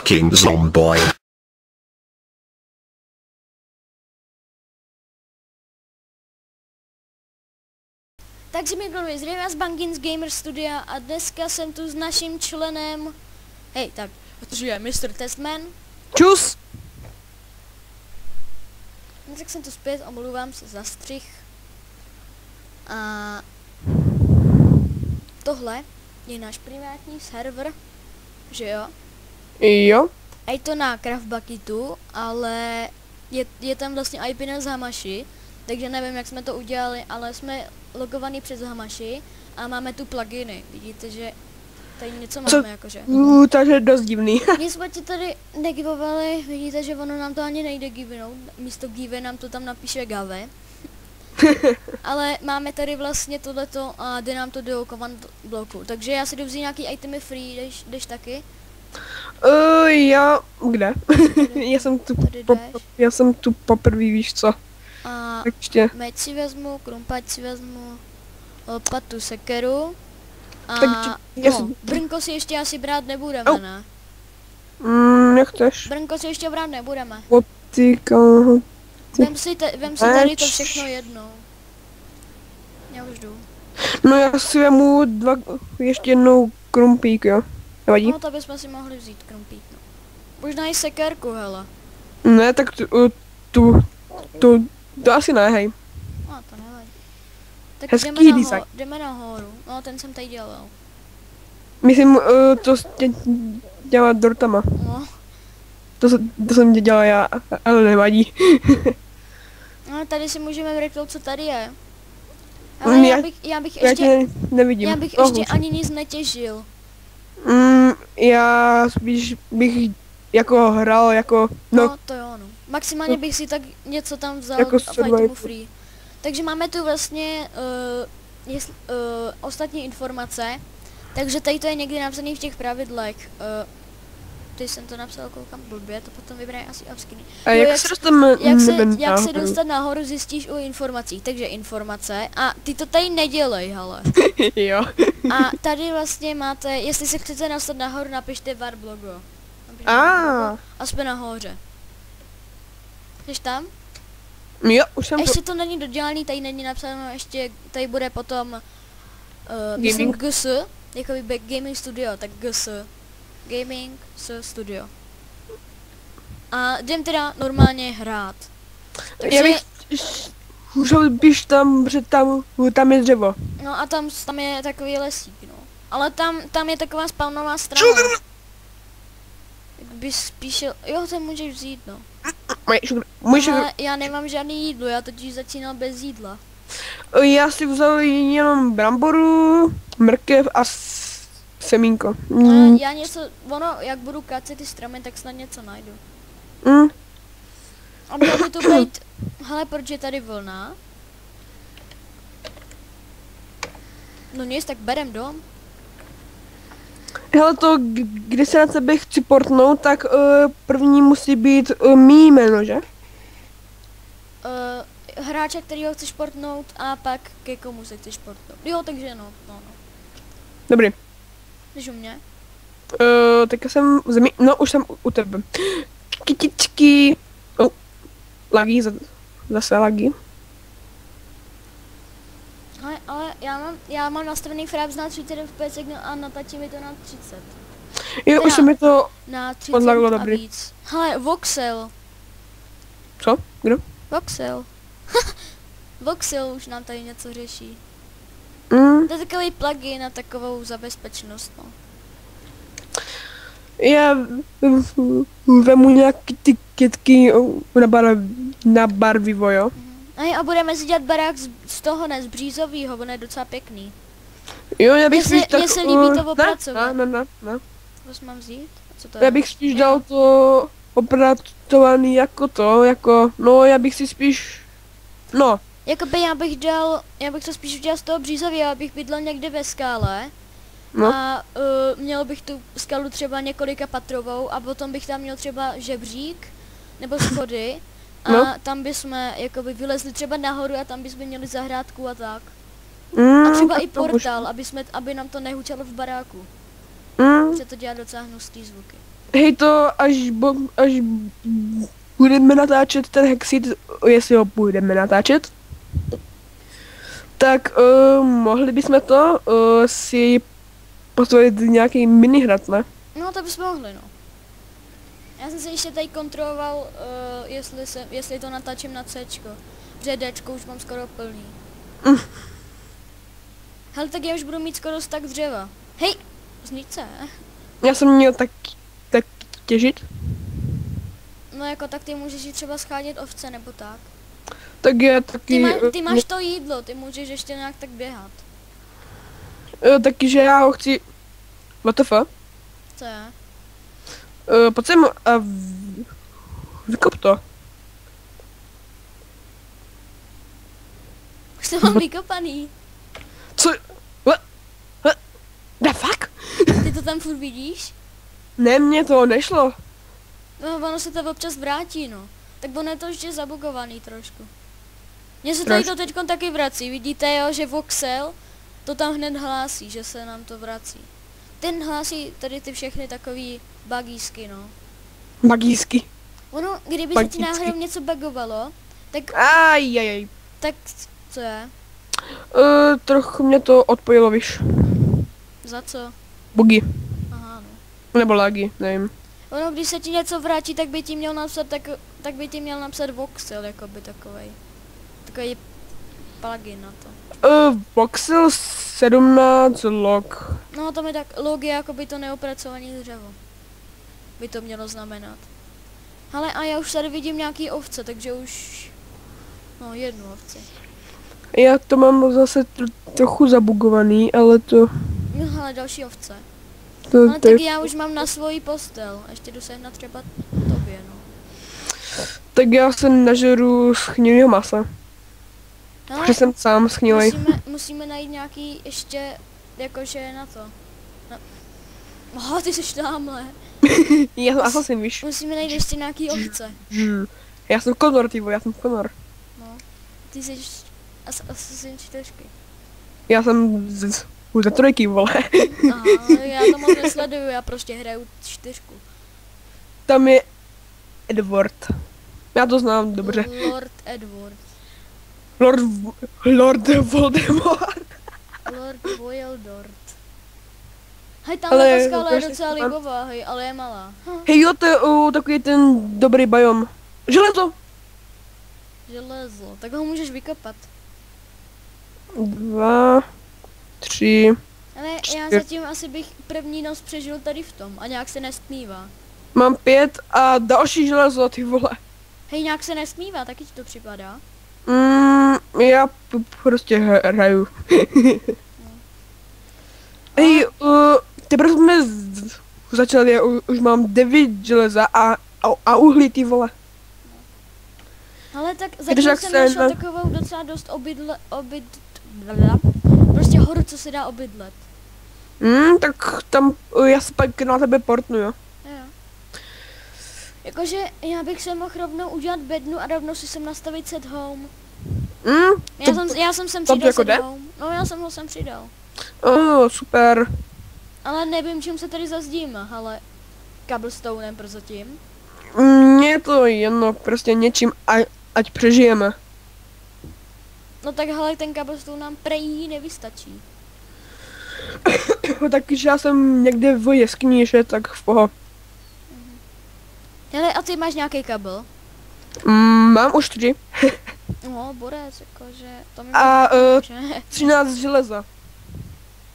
fucking zombie. Takže mi bylo zdravím z Bangins Gamer Studia a dneska jsem tu s naším členem, hej, tak, protože je Mr. Testman. Čus! No, tak jsem tu zpět, omlouvám se za střih. A tohle je náš privátní server, že jo? Jo. A je to na Craft Bucketu, ale je tam vlastně IP na Hamashi, takže nevím, jak jsme to udělali, ale jsme logovaní přes Hamashi a máme tu pluginy. Vidíte, že tady něco máme, jakože. Takže dost divný. My jsme ti tady negivovali, vidíte, že ono nám to ani nejde givnout, místo give nám to tam napíše gave. Ale máme tady vlastně tohleto a jde nám to do command bloku, takže já si jdu vzít nějaký itemy free, jdeš taky? Já, kde? Já jsem tu poprvé, víš co. A ještě. meč si vezmu, krumpať si vezmu, lopatu, sekeru a brnko si ještě asi brát nebudeme, ne? Nechceš. Brnko si ještě brát nebudeme. Vem si tady to všechno jednou. Já už jdu. No já si vemu ještě jednou krumpík, jo. Nevadí? No to bychom si mohli vzít krumpík, no. Možná i sekerku, hele. Ne, tak to asi ne, hej. No to nevadí. Tak hezký design. Jdeme nahoru, no ten jsem tady dělal. Myslím, to dělá dortama. No. To jsem dělal já, ale nevadí. No tady si můžeme vrknout, co tady je. Ale já bych ještě nevidím. Já bych ještě ani nic netěžil. Já spíš bych jako hrál jako... No to jo, no. Maximálně bych si tak něco tam vzal jako a fight free. Takže máme tu vlastně ostatní informace. Takže tady to je někdy napsané v těch pravidlech. Ty jsem to napsal, koukám blbě, to potom vybrají asi upskinny. A jak se dostat nahoru, zjistíš u informací. Takže informace a ty to tady nedělej, hele. Jo. A tady vlastně máte, jestli se chcete dostat nahoru, napište warp logo. A jsme nahoře. Jsi tam? Jo, už jsem ještě to není dodělaný, tady není napsáno, ještě tady bude potom gaming GS, jakoby gaming studio, tak GS. Gaming studio. A jdem teda normálně hrát. Takže... Už běž tam, protože tam je dřevo. No a tam je takový lesík, no. Ale tam je taková spawnová strana. Bys spíš, jo, to můžeš vzít, no. Ale já nemám žádný jídlo, já totiž začínal bez jídla. Já si vzal jenom bramboru, mrkev a semínko. Já něco, jak budu kácet ty stromy, tak snad něco najdu. A měl by to být, hele, proč je tady vlna? No nic, tak berem dom. Hele, to, když se na sebe chci portnout, tak první musí být mý jméno, že? Hráče, kterýho chceš portnout a pak ke komu se chceš portnout. Jo, takže no. Dobrý. Jsi u mě? Tak já jsem v zemi, no už jsem u tebe. Kytičky. Lagí, zase lagí. Ale já mám nastavený fraps na 30 FPS a natačí mi to na 30. Jo, už se mi to na 30 odlaglo, a dobrý. víc. Hele, Voxel. Co? Kdo? Voxel. Voxel už nám tady něco řeší. To je takový plugin na takovou zabezpečnost, no. Já vemu nějaký ty kytky na barvivo, jo? A budeme si dělat barák z toho, ne, z břízovýho, on je docela pěkný. Jo, já bych spíš tak... Mně se líbí to opracovat. Ne. Co mám vzít? Co to je? Já bych spíš dal to opracovaný jako to, jako, no já bych si spíš, no. Jakoby já bych to spíš udělal z toho břízový, abych bydlel někde ve skále. No. A měl bych tu skalu třeba několika patrovou a potom bych tam měl třeba žebřík nebo schody a tam bychom jakoby vylezli třeba nahoru a tam bychom měli zahrádku a tak. A třeba i portál, aby nám to nehučalo v baráku. Protože to dělá docela hnusný zvuky. Hej, to až budeme natáčet ten Hexit, jestli ho budeme natáčet, tak mohli bychom to si postavit nějaký minihrad, ne? No to bychom mohli, no. Já jsem se ještě tady kontroloval, jestli to natáčím na Cčko. Protože Dčko už mám skoro plný. Hele, tak já už budu mít skoro stack dřeva. Hej, znice. Já jsem měl tak těžit. No jako tak ty můžeš jít třeba schánět ovce nebo tak. Tak je taky... Ty máš to jídlo, ty můžeš ještě nějak tak běhat. Taky, že já ho chci... WTF? Co je? Pojď sem a vykop to. Už to mám vykopaný. Co? Da fuck? Ty to tam furt vidíš? Ne, mně to nešlo. No, ono se to občas vrátí, no. Tak ono je to ještě zabugovaný trošku. Mně se Trošku. tady to teďkon taky vrací. Vidíte, jo, že Voxel to tam hned hlásí, že se nám to vrací. Ten hlásí tady ty všechny takový bugísky, no. Magísky. Ono, kdyby se ti Bugísky. náhodou něco bugovalo, Ajajaj. tak co je? Trochu mě to odpojilo, víš. Za co? Bugy. Aha, no. Nebo lagy, nevím. Ono, když se ti něco vrátí, tak by ti měl napsat, tak by ti měl napsat Voxel, jakoby takovej. Takový plugin na to. Voxel 17 log. No, tam je tak log je jakoby to neopracované dřevo. By to mělo znamenat. Ale a já už tady vidím nějaký ovce, takže už... No, jednu ovci. Já to mám zase trochu zabugovaný, ale to... No, ale další ovce. to Ale to je- tak já už mám na svoji postel. A ještě jdu sehnat třeba tobě, no. Tak já se nažeru schnilého masa. Ale Protože jsem sám schnilej. musíme najít nějaký ještě, jakože na to. Aha, ty jsi tamhle. Já jsem asasín, víš. Musíme najít ještě nějaký ovce. Já jsem Conor, ty vole, já jsem Conor. No. Ty jsi Assassin 4. Já jsem už ze trojky, vole. Aha, já to moc nesleduju, já prostě hraju 4. Tam je Edward. Já to znám dobře. Lord Edward. Lord Voldemort. Lord Voldemort. Hej, tam Ale ta skala je ukáž docela si- libová, hej, ale je malá. Hej jo, to je takový ten dobrý biom. Železo! Železo, tak ho můžeš vykopat. 2, 3. Ale já Čtyři. zatím asi bych první noc přežil tady v tom a nějak se nestmívá. Mám 5 a další železo, ty vole. Hej, nějak se nestmívá, taky ti to připadá? Já prostě hraju. Hej, teprve jsme začali, já už mám 9 železa a uhlí, ty vole. Ale tak Když zatím jak jsem se našel na- takovou docela dost prostě horu, co se dá obydlet. Tak tam já se pak na tebe portnu, jo. Jo. Jakože já bych se mohl rovnou udělat bednu a rovnou si sem nastavit set home. Já jsem sem to přidal jako set jde? home. No já jsem ho sem přidal. Super. Ale nevím, čím se tady zazdím, ale cobblestonem prozatím. Mně je to jedno, prostě něčím, ať přežijeme. No tak hele, ten cobblestone nám prej nevystačí. Takže já jsem někde v jeskyni, že tak v poho. Hele, a ty máš nějaký kabel? Mám už 3 No, borec, jakože to mi a že? 13 železa.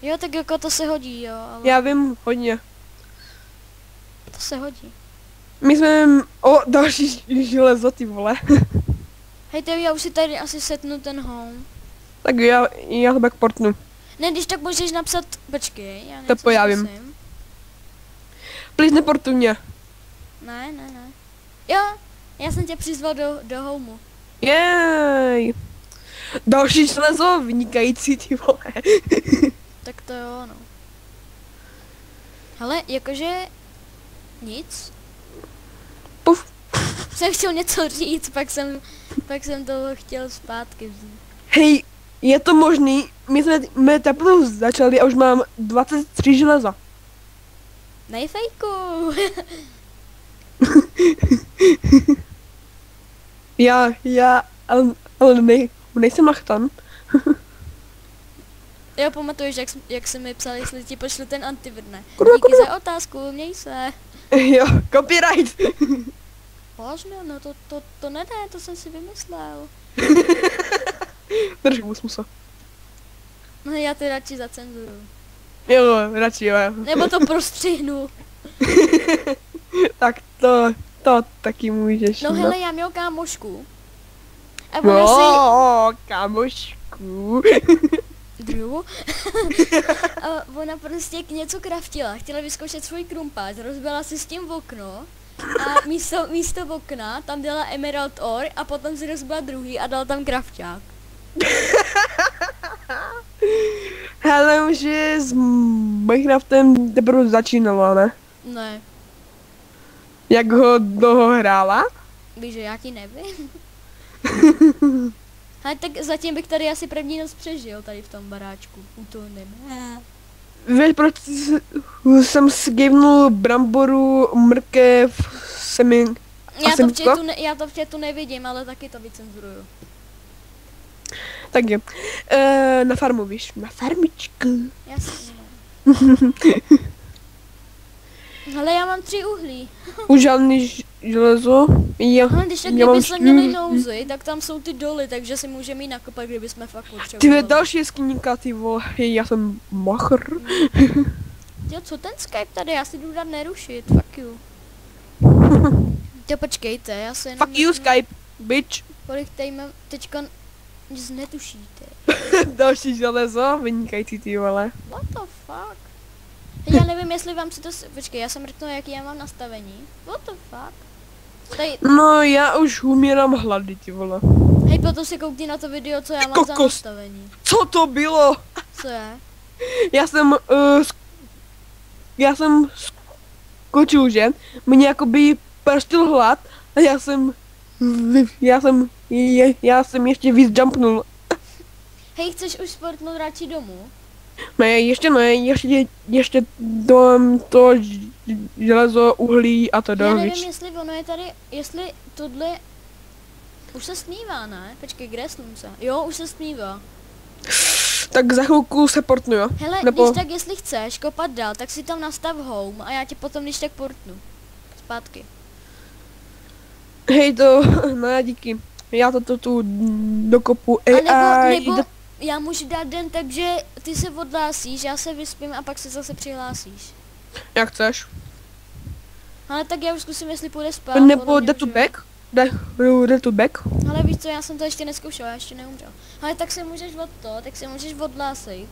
Jo, tak jako to se hodí, jo, ale Já vím hodně. to se hodí. My jsme... další železo, ty vole. Hej, ty, já už si tady asi setnu ten home. Tak já to pak portnu. Ne, když tak můžeš napsat, počkej, já To něco pojavím. zkusím. Please neportuj mě. Ne. Jo, já jsem tě přizval do homeu. Jej. Další železo, vynikající, ty vole. Tak to jo, no. Hele, jakože nic. Puf. Jsem chtěl něco říct, pak jsem to chtěl zpátky vzít. Hej, je to možný, my teprve začali a už mám 23 železa. Nejfejku. ale nejsem lachtan. Jo, pamatuješ, jak jsi mi psal, jestli ti pošlu ten antivir, ne? Kurva, Díky kurva. za otázku, měj se. Jo, copyright. Vážně, no to ne, to jsem si vymyslel. Drž se. No já ty radši zacenzuru. Jo, radši jo. Nebo to prostřihnu. Tak to taky můžeš. No hele, já měl kámošku. A ona si... No, kámošku. Druhu. A ona prostě něco kraftila. Chtěla vyzkoušet svůj krumpáč, rozbila si s tím okno. A místo okna tam dala emerald ore a potom si rozbila druhý a dal tam krafťák. Hele, už je s Minecraftem teprve začínala, ne? Ne, Jak ho dlouho hrála? víš, že já ti nevím. Ale tak zatím bych tady asi první noc přežil tady v tom baráčku. Utonem. Víš, proč jsem skývnul bramboru, mrkev, semín a semínko? Já to v chatu nevidím, ale taky to vycenzuruju. Tak jo. Na farmu, víš, na farmičku. Jasně. Hele, já mám 3 uhlí. Už žádný železo. Ale když tak kdybychom měli nouzy, tak tam jsou ty doly, takže si můžeme jít nakopat, kdybychom fakt potřebovali. Ty vole, další skníka, ty vole. Já jsem machr. Jo, co ten Skype tady? Já si jdu dát nerušit, fuck you. Jo, počkejte, já se jenom... Fuck you, Skype, bitch. Kolik tady mám teďka... Nic netušíte. Další železo, vynikající, ty vole. What the fuck? Já nevím, jestli vám si to... Počkej, já jsem mrknul, jaký já mám nastavení. What the fuck? Tady... No, já už umírám hlady, ty vole. Hej, potom si koukni na to video, co já mám za Kokos. nastavení. Co to bylo? Co je? Já jsem skočil, že? Mě jakoby prstil hlad a já jsem ještě víc jumpnul. Hej, chceš už sportnout radši domů? Ne, ještě to železo, uhlí a to Já víš. nevím, jestli ono je tady, jestli tohle... Už se smívá, ne? Počkej, kde je slunce? Jo, už se smívá. Tak za chvilku se portnu, jo? Hele, Nebo... když tak, jestli chceš kopat dál, tak si tam nastav home a já tě potom když tak portnu. Zpátky. Hej to, no díky. Já to tu dokopu AI. Nebo já můžu dát den tak, že ty se odhlásíš, já se vyspím a pak se zase přihlásíš. Jak chceš. Ale tak já už zkusím, jestli půjde spát. Nebo jde to back? Jde to back? Ale víš co, já jsem to ještě neskoušel, já ještě neumřel. Ale tak se můžeš tak se můžeš odhlásit.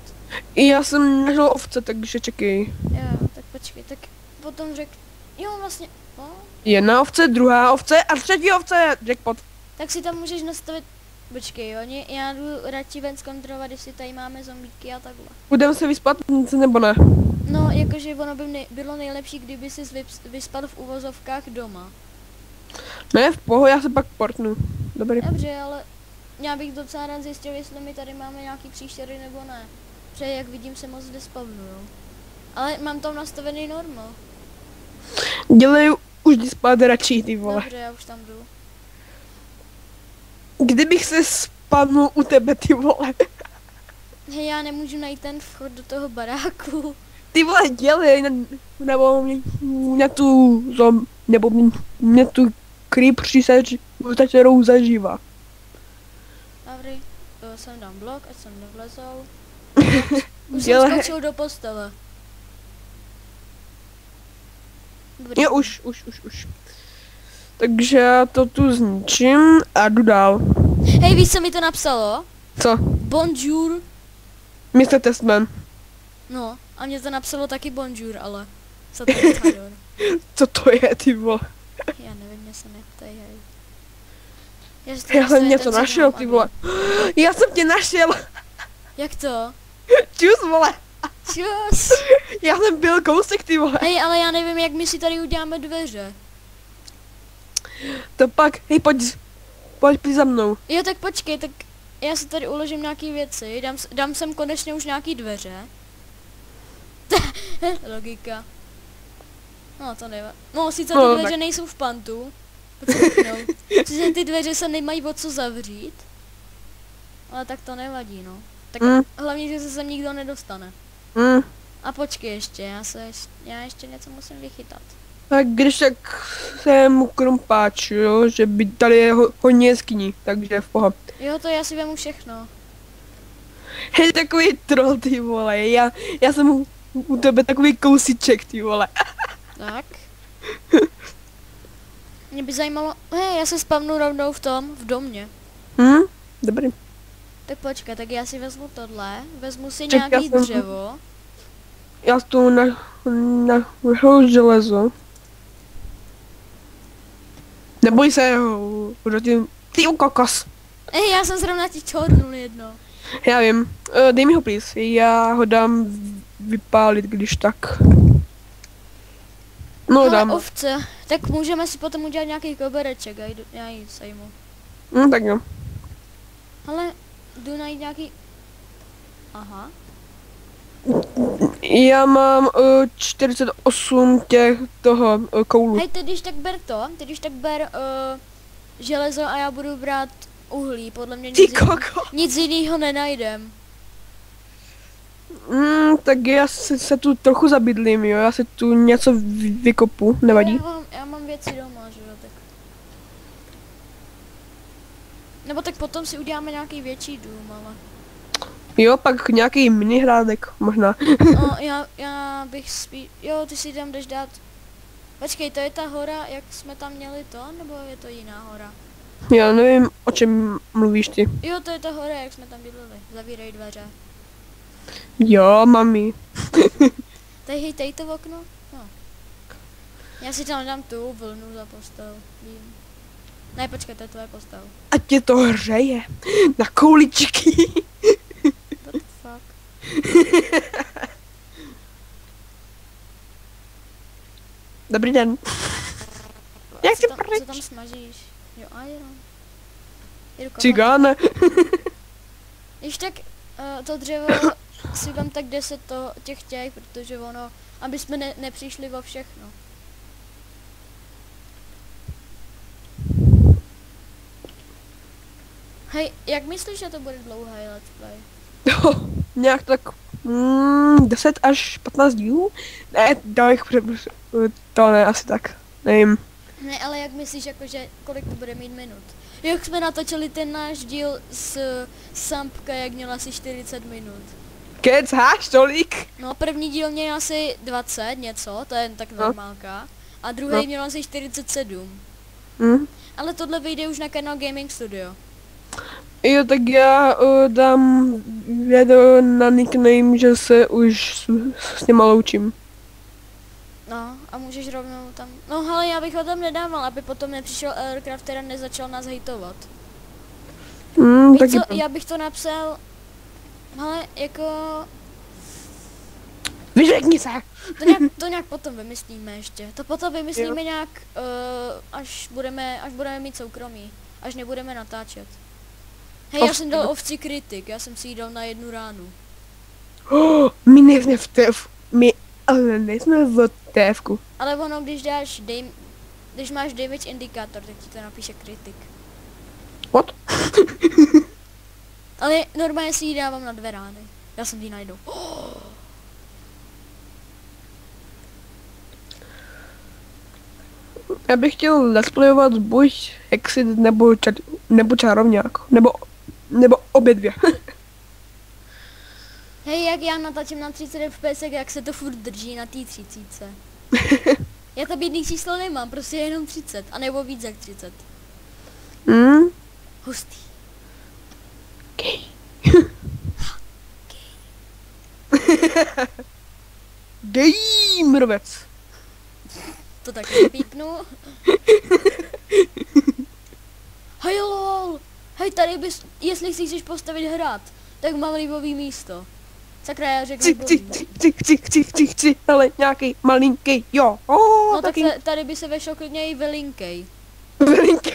I já jsem našel ovce, takže čekej. Jo, tak počkej, tak potom jo vlastně, Jedna ovce, druhá ovce a třetí ovce, jackpot. tak si tam můžeš nastavit, počkej, já jdu radši ven zkontrolovat, jestli tady máme zombíky a takhle. Budeme se vyspat nebo ne? No, jakože ono by bylo nejlepší, kdyby si vyspal v uvozovkách doma. Ne, v pohodě, já se pak portnu. Dobrý. Dobře, ale já bych docela rád zjistil, jestli my tady máme nějaký příšery nebo ne. Protože jak vidím, se moc despavnujou. Ale mám tam nastavený normal. Dělej už jdi spát radši, ty vole. Dobře, já už tam jdu. Kdybych se spadnul u tebe, ty vole. Hej, já nemůžu najít ten vchod do toho baráku. Ty vole, dělej, nebo mě tu creep příseč, kterou zažívá. Dobrý, jsem dám blok, ať jsem nevlezou. Už jsem skočil do postele. Dobrý. Jo, už. Takže já to tu zničím a jdu dál. Hej, víš, co mi to napsalo? Co? Bonjour. Mr. Testman. No, a mě to napsalo taky bonjour, ale satelitador. Co to je, ty vole? Já nevím, mě se neptej, hej. Já jsem něco našel, ty vole. Já jsem tě našel. Jak to? Čus, vole. Čus. Já jsem byl kousek, ty vole. Hej, ale já nevím, jak my si tady uděláme dveře. To pak, hej, pojď za mnou. Jo, tak počkej, tak já si tady uložím nějaký věci, dám sem konečně už nějaký dveře. Logika. No to nevadí. No sice No, ty tak. dveře nejsou v pantu. No. Sice ty dveře se nemají o co zavřít. Ale tak to nevadí, no. Tak hlavně, že se sem nikdo nedostane. A počkej ještě, já ještě něco musím vychytat. Tak když tak jsem krumpáč, jo, že by tady je hodně jeskyní, takže v pohodě. Jo, to já si vemu všechno. Hej, takový troll, ty vole, já jsem u tebe takový kousíček, ty vole. Tak. Mě by zajímalo, hej, já se spavnu rovnou v domě. Dobrý. Tak počkej, tak já si vezmu tohle, vezmu si Ček, nějaký já jsem- dřevo. Já tu na železo. Neboj se, zatím, ty kokos. Hej, já jsem zrovna ti čornul jedno. Já vím, dej mi ho please, já ho dám vypálit, když tak. No Ale dám. ovce, tak můžeme si potom udělat nějaký kobereček, já ji sejmu. Tak jo. Ale jdu najít nějaký... Aha. Já mám 48 těch toho koulů. Hej, ty když tak ber to, ty když tak ber železo a já budu brát uhlí, podle mě Ty koko. nic jiného nenajdem. Tak já se tu trochu zabydlím, jo, já se tu něco vykopu, nevadí. Já mám věci doma, že jo, tak. Nebo tak potom si uděláme nějaký větší dům, ale... Jo, pak nějaký minihrádek možná. No, já bych spíš... Jo, ty si tam jdeš dát... Počkej, to je ta hora, jak jsme tam měli to, nebo je to jiná hora? Já nevím, o čem mluvíš ty. Jo, to je ta hora, jak jsme tam bydleli. Zavírej dveře. Jo, mami. Hej, to v okno? No. Já si tam dám tu vlnu za postel. Vím. Ne, počkej, to je tvoje postel. Ať tě to hřeje. Na kouličky. What the fuck? Dobrý den. Jak Co ty tam, pryč? co tam smažíš? Jo, iron. Jedu kopat. Cigáne. Když tak to dřevo si vem tak 10 těch, protože ono, aby jsme nepřišli o všechno. Hej, jak myslíš, že to bude dlouhé let's play? Nějak tak 10 až 15 dílů? Ne, to ne, asi tak. Nevím. Ne, ale jak myslíš, jakože, kolik to bude mít minut? Jak jsme natočili ten náš díl s Sampka, jak měla asi 40 minut. Kecáš tolik? No, první díl měl asi 20 něco, to je jen tak normálka. A druhý měl asi 47. Ale tohle vyjde už na kanál Gaming Studio. Jo, tak já dám video na nickname, že se už s něma loučím. No, a můžeš rovnou tam... No, ale já bych ho tam nedával, aby potom nepřišel Aircraft, a nezačal nás hejtovat. Víš co, já bych to napsal... Ale jako... Vyřekni se! To nějak potom vymyslíme ještě. To potom vymyslíme nějak, až budeme mít soukromí. Až nebudeme natáčet. Hej, já jsem dal ovci kritik, já jsem si jí dal na 1 ránu. My nejsme v my ale nejsme v TFku. Ale ono, když máš damage indikátor, tak ti to napíše kritik. What? Ale normálně si ji dávám na 2 rány. Já jsem ji najdu. Já bych chtěl letsplayovat buď Exit nebo čarovňák. Nebo obě dvě. Hej, jak já natáčím na 30 fps, jak se to furt drží na té 30. Já to bídný číslo nemám, prostě jenom 30, anebo víc jak 30. Hustý. Gay. Gamerovec. To taky pípnu. Hej lol. Hej, tady bys, jestli si chceš postavit hrad, tak mám libový místo. Sakra, já řeknu Chci, ale nějaký malinký, jo. No tak tady by se vešel klidně i velinkej. Velinký.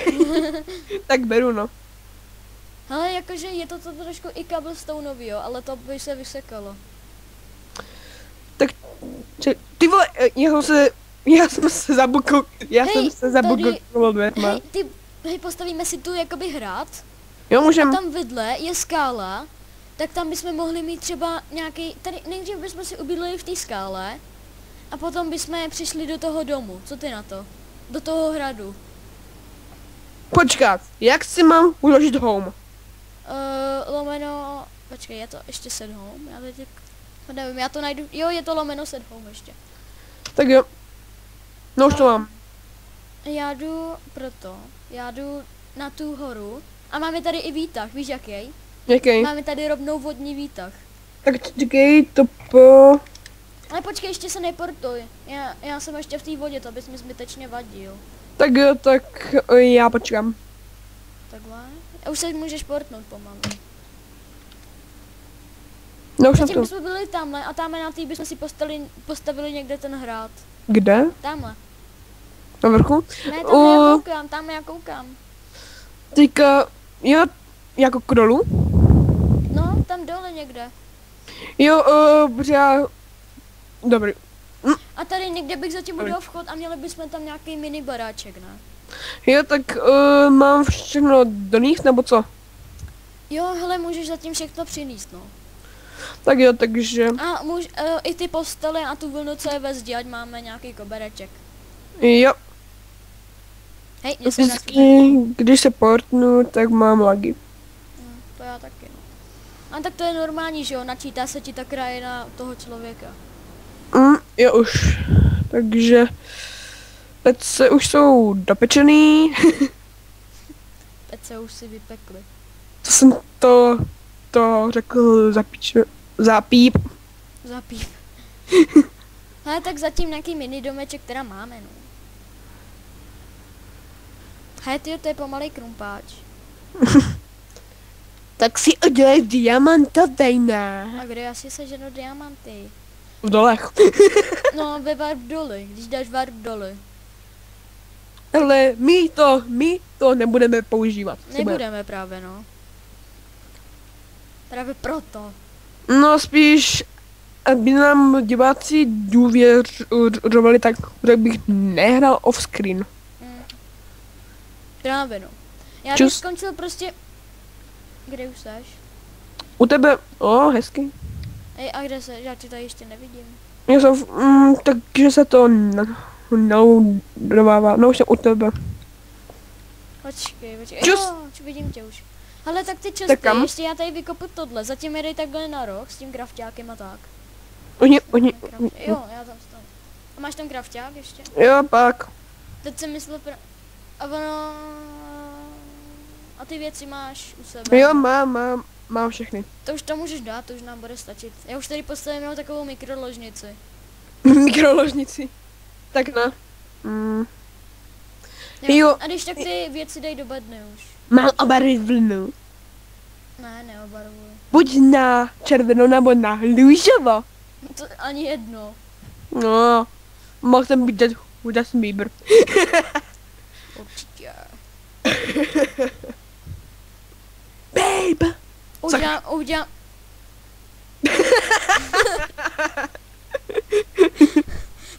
Tak beru, no. Ale jakože je to trošku i cobblestoneový, jo, ale to by se vysekalo. Tak, ty vole, já jsem se Já jsem se zabukoval dvěrma. Hej, postavíme si tu jakoby hrad. Jo, A můžem. tam vedle je skála, tak tam bychom mohli mít třeba nějaký, tady nejdřív bychom si ubydleli v té skále a potom bychom přišli do toho domu. Co ty na to? Do toho hradu. Počkat, jak si mám uložit home? Lomeno, počkej, je to ještě set home? Já teď nevím, já to najdu, jo, je to lomeno set home ještě. Tak jo. No už to mám. Já jdu na tu horu a máme tady i výtah, víš jaký? Jaký? Máme tady rovnou vodní výtah. Tak čekej, to po... Ale počkej, ještě se neportuj. Já jsem ještě v té vodě, to bys mi zbytečně vadil. Tak jo, tak já počkám. Takhle. A už se můžeš portnout pomalu. No už jsem Zatím tu. jsme byli tamhle a tamhle na tý bychom si postavili někde ten hrad. Kde? Tamhle. Na vrchu? Ne, tamhle já koukám. Teďka, jo, jako k dolu? No, tam dole někde. Jo, já... Dobrý. A tady někde bych zatím udělal vchod a měli bychom tam nějaký mini baráček, ne? Jo, tak mám všechno donést, nebo co? Jo, hele, můžeš zatím všechno přinést, no. Tak jo, takže... A i ty postele a tu vlnu, co je ve zdi, ať máme nějaký kobereček. Jo, Hej, mě se vždycky, když se portnu, tak mám lagy. To já taky, no. A tak to je normální, že jo, načítá se ti ta krajina toho člověka. Jo už. Takže... Pece už jsou dopečený. Pece už si vypekli. To jsem to řekl zapíp. Zapíp. Ale tak zatím nějaký mini domeček, která máme, no. Hej, tyjo, to je pomalej krumpáč. Tak si udělej diamantovej, ne? A kde asi seženu diamanty? V dolech. No, ve warp doly, když dáš warp doly. Ale my to nebudeme používat. Nebudeme právě, no. Právě proto. No spíš, aby nám diváci důvěřovali, tak bych nehrál off-screen. Právě, no. Já bych Čus. skončil prostě... Kde už seš? U tebe, hezky. Ej, a kde se? Já ti tady ještě nevidím. Já jsem, takže se to naudovává, no už jsem u tebe. Počkej. Čus. Jo, vidím tě už. Ale tak ty Tak časty, kam? ještě já tady vykopu tohle, zatím jedej takhle na roh s tím krafťákem a tak. Jo, já tam stanu. A máš tam krafťák ještě? Jo, pak. Teď jsem myslel a ono... A ty věci máš u sebe. Jo, mám všechny. To už to můžeš dát, to už nám bude stačit. Já už tady postavím jenom takovou mikroložnici. Mikroložnici. Tak na. Jo. A když tak ty věci dej do bedny už. Mám obarvnu. Ne, neobarvuj. Buď na červenou nebo na růžovo. To ani jedno. No, mohl jsem být Justin Bieber. Určitě. Babe! Udělám.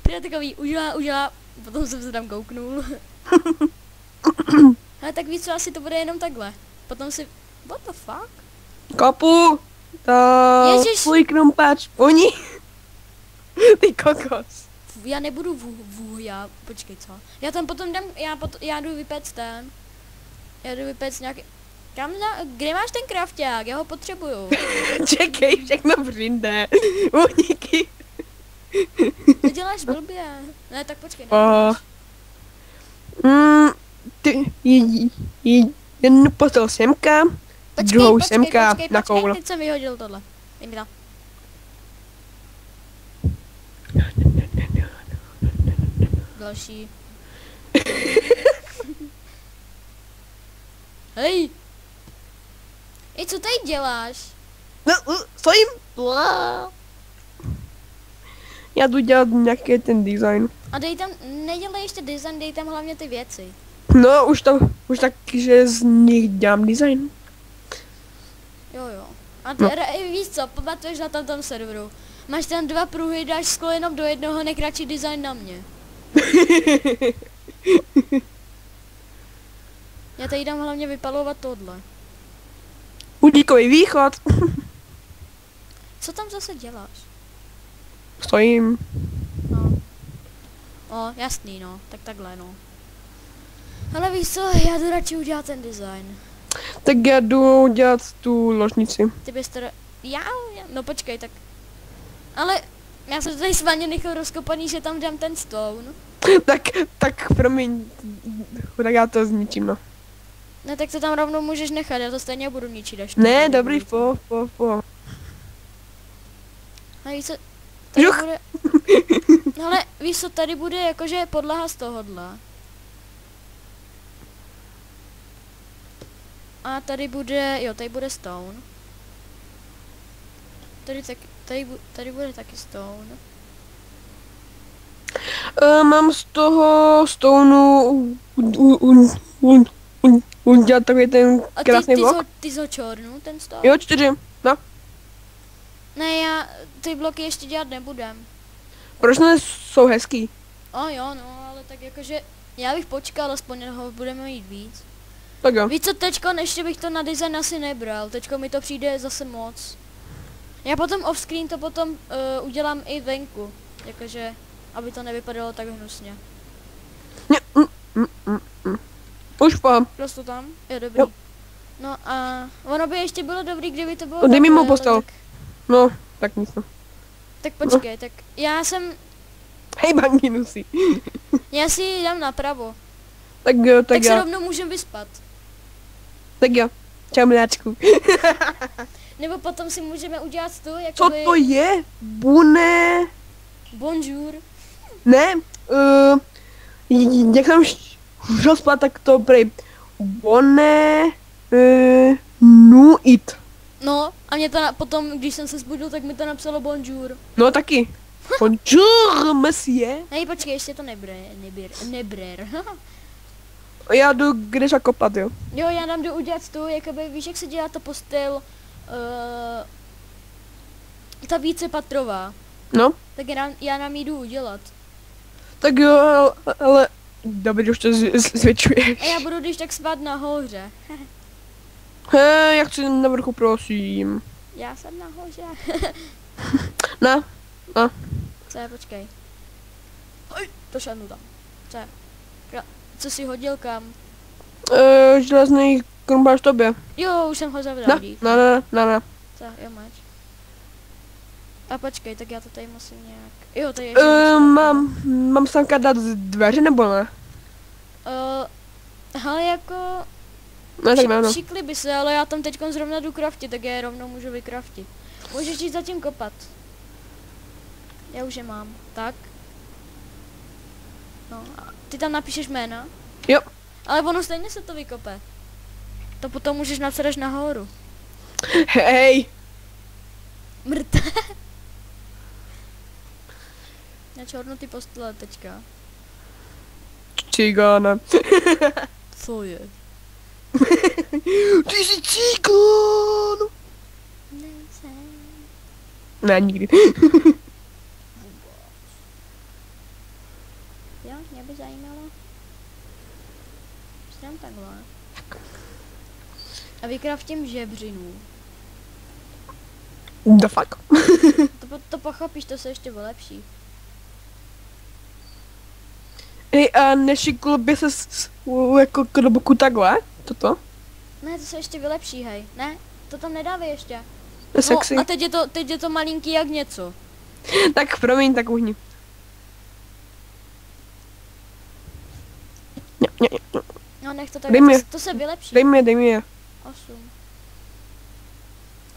Přijde takový, udělá, potom jsem se tam kouknul. Ale tak víc co, asi to bude jenom takhle. Potom si, what the fuck? Kapu! Ježiš. Tvůj krumpáč voní. Ty kokos. Já nebudu já, počkej, co? Já tam potom dám, já jdu vypéct ten. Já jdu vypéct nějaký, kde máš ten krafťák? Já ho potřebuju. Čekej, všechno přijde. Uníky. To děláš blbě. Ne, tak počkej. Ty jednu postel semka, druhou semka na koule. Teď jsem vyhodil tohle. Dej mi to. Další. Hej! Ej, co tady děláš? No, stojím. Já jdu dělat nějaký ten design. A dej tam, nedělej ještě design, dej tam hlavně ty věci. No, už taky, že z nich dělám design. Jo. A víš co, pamatuješ na tom serveru. Máš tam 2 pruhy, dáš sklo jenom do jednoho, nekratší design na mě. Já tady dám hlavně vypalovat tohle. Udíkový východ. Co tam zase děláš? Stojím. No. O, jasný, no. Tak takhle, no. Ale víš co, já jdu radši udělat ten design. Tak já jdu dělat tu ložnici. Ty bys teda... Já? No počkej, tak... Ale já jsem tady s Vaně nechal rozkopaný, že tam dám ten stone. Tak promiň, tak já to zničím, no. Ne, tak to tam rovnou můžeš nechat, já to stejně budu ničit až. Ne, dobrý, po. A víš co, tady Žuch. bude... Ale víš co, tady bude jakože podlaha z tohohle. A tady bude, jo, tady bude stone. Tady bude taky stone. Mám z toho stoneu udělat takový ten A krásný blok. ty z ho čornu, ten stone? Jo, 4, no. Ne, já ty bloky ještě dělat nebudem. Proč ne, jsou hezký? O jo, no, ale tak jakože, já bych počkal, aspoň ho budeme mít víc. Tak jo. Víš co, teďko, ještě bych to na design asi nebral, teďko mi to přijde zase moc. Já potom offscreen to potom udělám i venku, jakože, aby to nevypadalo tak hnusně. Už po. Prostě tam? Jo, dobrý. Jo. No a ono by ještě bylo dobrý, kdyby to bylo Dej mi takhle, mu postel. ale No, tak nic no. tak počkej, tak já Hej, Banginusy. já si ji dám napravo. Tak jo, Tak se jo. rovnou můžem vyspat. Tak jo. Čau, miláčku. Nebo potom si můžeme udělat tu, Co jakoby... to je? Bune? Bonjour. Ne, jak jsem rozpad, tak to prej. Bone, nuit. No, a mě to potom, když jsem se zbudil, tak mi to napsalo bonjour. No taky. Bonjour, monsieur. Hej, počkej, ještě to nebrer. Já jdu když a kopat, jo. Jo, já nám jdu udělat tu, jakoby, víš, jak se dělá ta postel, ta vícepatrová. No, Tak já nám ji jdu udělat. tak jo, ale dobrý, už to zvětšuješ. A já budu když tak spát nahoře. Hej, já chci na vrchu, prosím. Já jsem nahoře. Na, Co je, počkej. Oj, to šanu tam. Co je? Co jsi hodil kam? železný krumpář tobě. Jo, už jsem ho zavřel dřív. Na. Co, jo, máš. A počkej, tak já to tady musím nějak... Jo, tady ještě... Mám samka dát dveře nebo ne? Ale jako... Ne, tak ne, no. Šikli by se, ale já tam teď zrovna jdu craftit, tak já je rovnou můžu vykraftit. Můžeš jít zatím kopat. Já už je mám. Tak. No, a ty tam napíšeš jména? Jo. Ale ono stejně se to vykope. To potom můžeš napsat až nahoru. Hej. Mrt. Já čornu ty postele teďka. Cigána. Co je? Ty jsi cigán. Ne, nikdy. Jo, mě by zajímalo. Jsem takhle. A vykraftím žebřinu. The fuck? To pochopíš, to se ještě vylepší. Hej, a nešikl by se jako do boku takhle? Toto? Ne, to se ještě vylepší, hej. Ne, to tam nedávej ještě. To je sexy. No, a teď je to malinký jak něco. Tak promiň, tak uhni. No nech to tak, Dej mi. to se vylepší. Dej mi je. 8.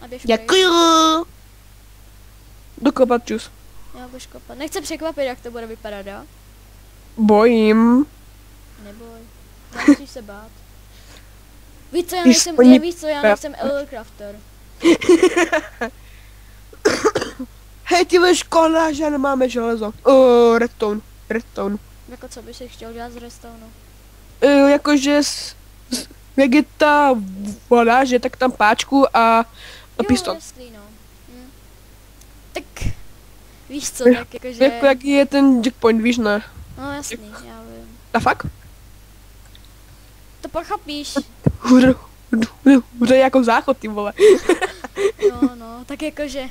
A běž Děkuju. Dokopat čus. Já běž kopat. Nechce překvapit, jak to bude vypadat, jo? Bojím. Neboj. Nemusíš se bát. Víš co, já nejsem Elder Crafter. Hej, ty vole, škoda, že nemáme železo. Redstone. Jako co bys chtěl dělat z redstone? Jakože z vegeta voda, že tak tam páčku a pistol. Jasný, no. Tak, víš co, tak jakože... Jaký je ten checkpoint, víš ne? No jasný, já vím. A fakt? To pochopíš. Hůře jako záchod, ty vole. No, tak jakože,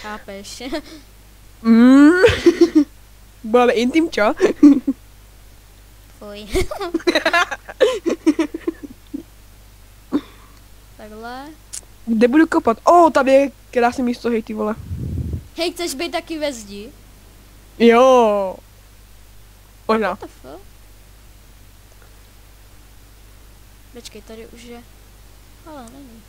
chápeš. Bylo ale intim, čo? Fuj. Takhle. Kde budu kopat? Tady je krásné místo, hej, ty vole. Hej, chceš být taky ve zdi? Jo. Možná. What the fuck? Počkej, tady už je. Ale není.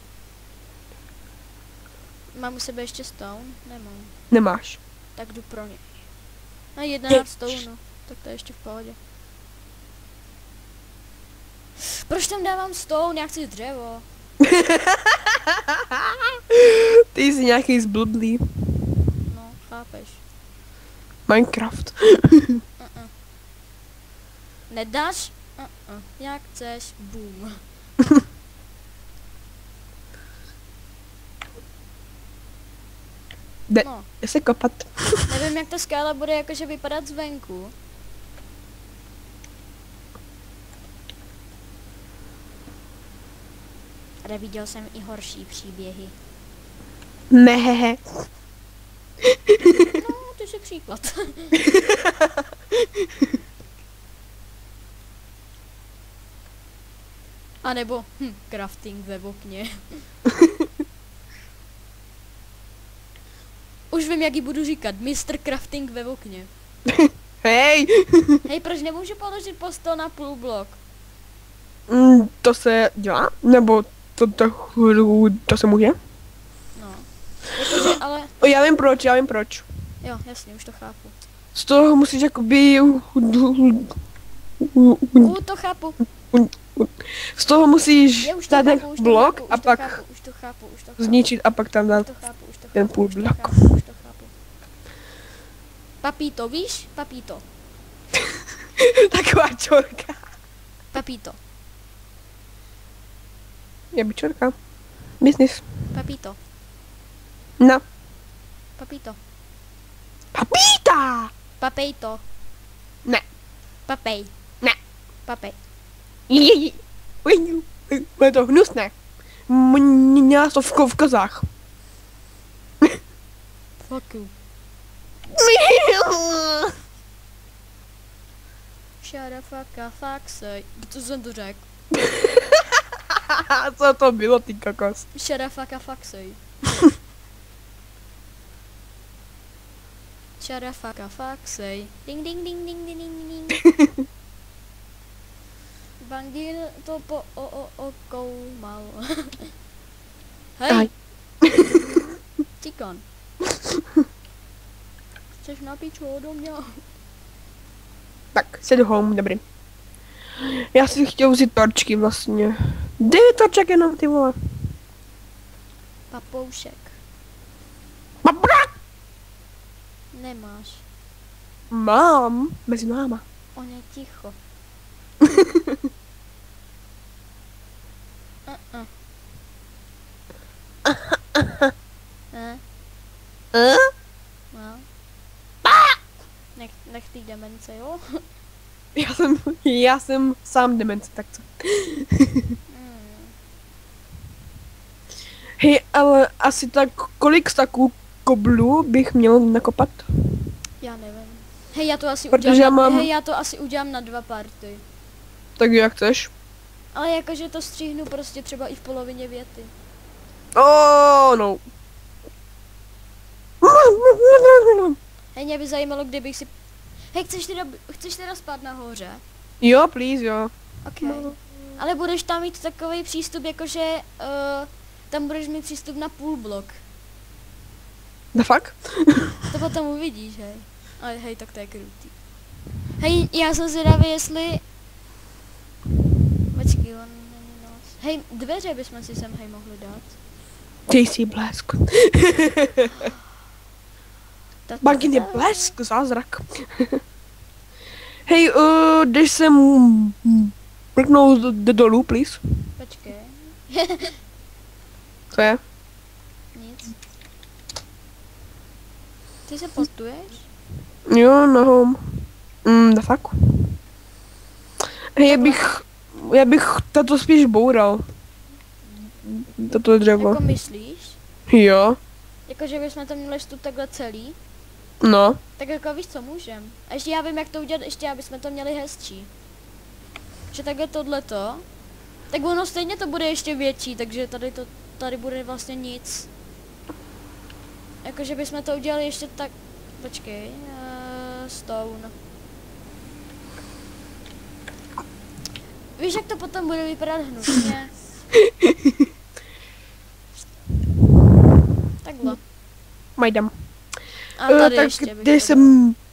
Mám u sebe ještě stone? Nemám. Nemáš. Tak jdu pro ně. A 11 stone, tak to je ještě v pohodě. Proč tam dávám stone? Já chci dřevo. Ty jsi nějaký zblblý. No, chápeš. Minecraft. Nedáš? Jak chceš, boom. No, Jde se kopat. nevím, jak ta skála bude jakože vypadat zvenku. Ale viděl jsem i horší příběhy. Nehehe. No, to je příklad. A nebo crafting ve okně. Už vím, jak ji budu říkat. Mr. Crafting ve okně. Hej! Hej, proč nemůžu položit postel na půl blok? To se dělá? Nebo to se může? No. Jakože, ale... Já vím proč. Jo, jasně, už to chápu. Z toho musíš jakoby... To chápu. Z toho musíš Já už to dát chápu, už to blok chápu, a už to pak chápu, už to chápu. zničit a pak tam Už dát to chápu, už to chápu. ten půl už to blok. chápu, už to chápu. Papíto, víš? Papíto. Taková čorka. Papíto. Je bičorka. Business. Papíto. No. Papíto. Papíta! Papejto. Ne. Papej. Ne. Papej. Je to hnusné. Měla to v kozách. Fuck you. Shut the fuck up, fuck say. Co jsem to řekl? Co to bylo, ty kokos? Shut the fuck up, fuck say. Shut the fuck up, fuck say. Ding ding ding ding ding ding ding. Bangir to o koumal. Hej! Cikon. Chceš na piču ode mě? Tak, set home, dobrý. Já si chtěl vzít torčky vlastně. Kde je torček jenom, ty vole? Papoušek. Nemáš. Mám, mezi náma. On je ticho. No. Nech ty demence, jo? Já jsem sám demence, tak co? Hej, ale asi tak, kolik staků koblů bych měl nakopat? Já nevím. Hej, já to asi Protože udělám, mám... hej, já to asi udělám na 2 party. Tak jak chceš? Ale jakože to stříhnu prostě třeba i v polovině věty. No. Hej, mě by zajímalo, kdybych si... Hej, chceš teda spát nahoře? Jo, please, jo. Ok. Ale budeš tam mít takový přístup, jakože tam budeš mít přístup na půl blok. No fakt? To potom uvidíš, hej. Ale hej, tak to je krutý. Hej, já jsem zvědavý, jestli... Počkej, on není nos. Hej, dveře bychom si sem hej mohli dát. Ty jsi blesk. Bagin je blesk, zázrak. Hej, jdeš sem mrknout dolů, please? Počkej. Co je? Nic. Ty se postuješ? Jo, no home. Tak. Hej, já bych tato spíš boural. Toto dřevo. Jako myslíš? Jo, Jako, že bychom to měli tu takhle celý? no. Tak jako víš, co můžem. A ještě já vím, jak to udělat, ještě aby jsme to měli hezčí. Že takhle tohleto, tak ono stejně to bude ještě větší, takže tady bude vlastně nic. Jakože bychom to udělali ještě tak, počkej, stone. Víš, jak to potom bude vypadat hnusně? Takhle. Majdem. A tady Tak ještě bych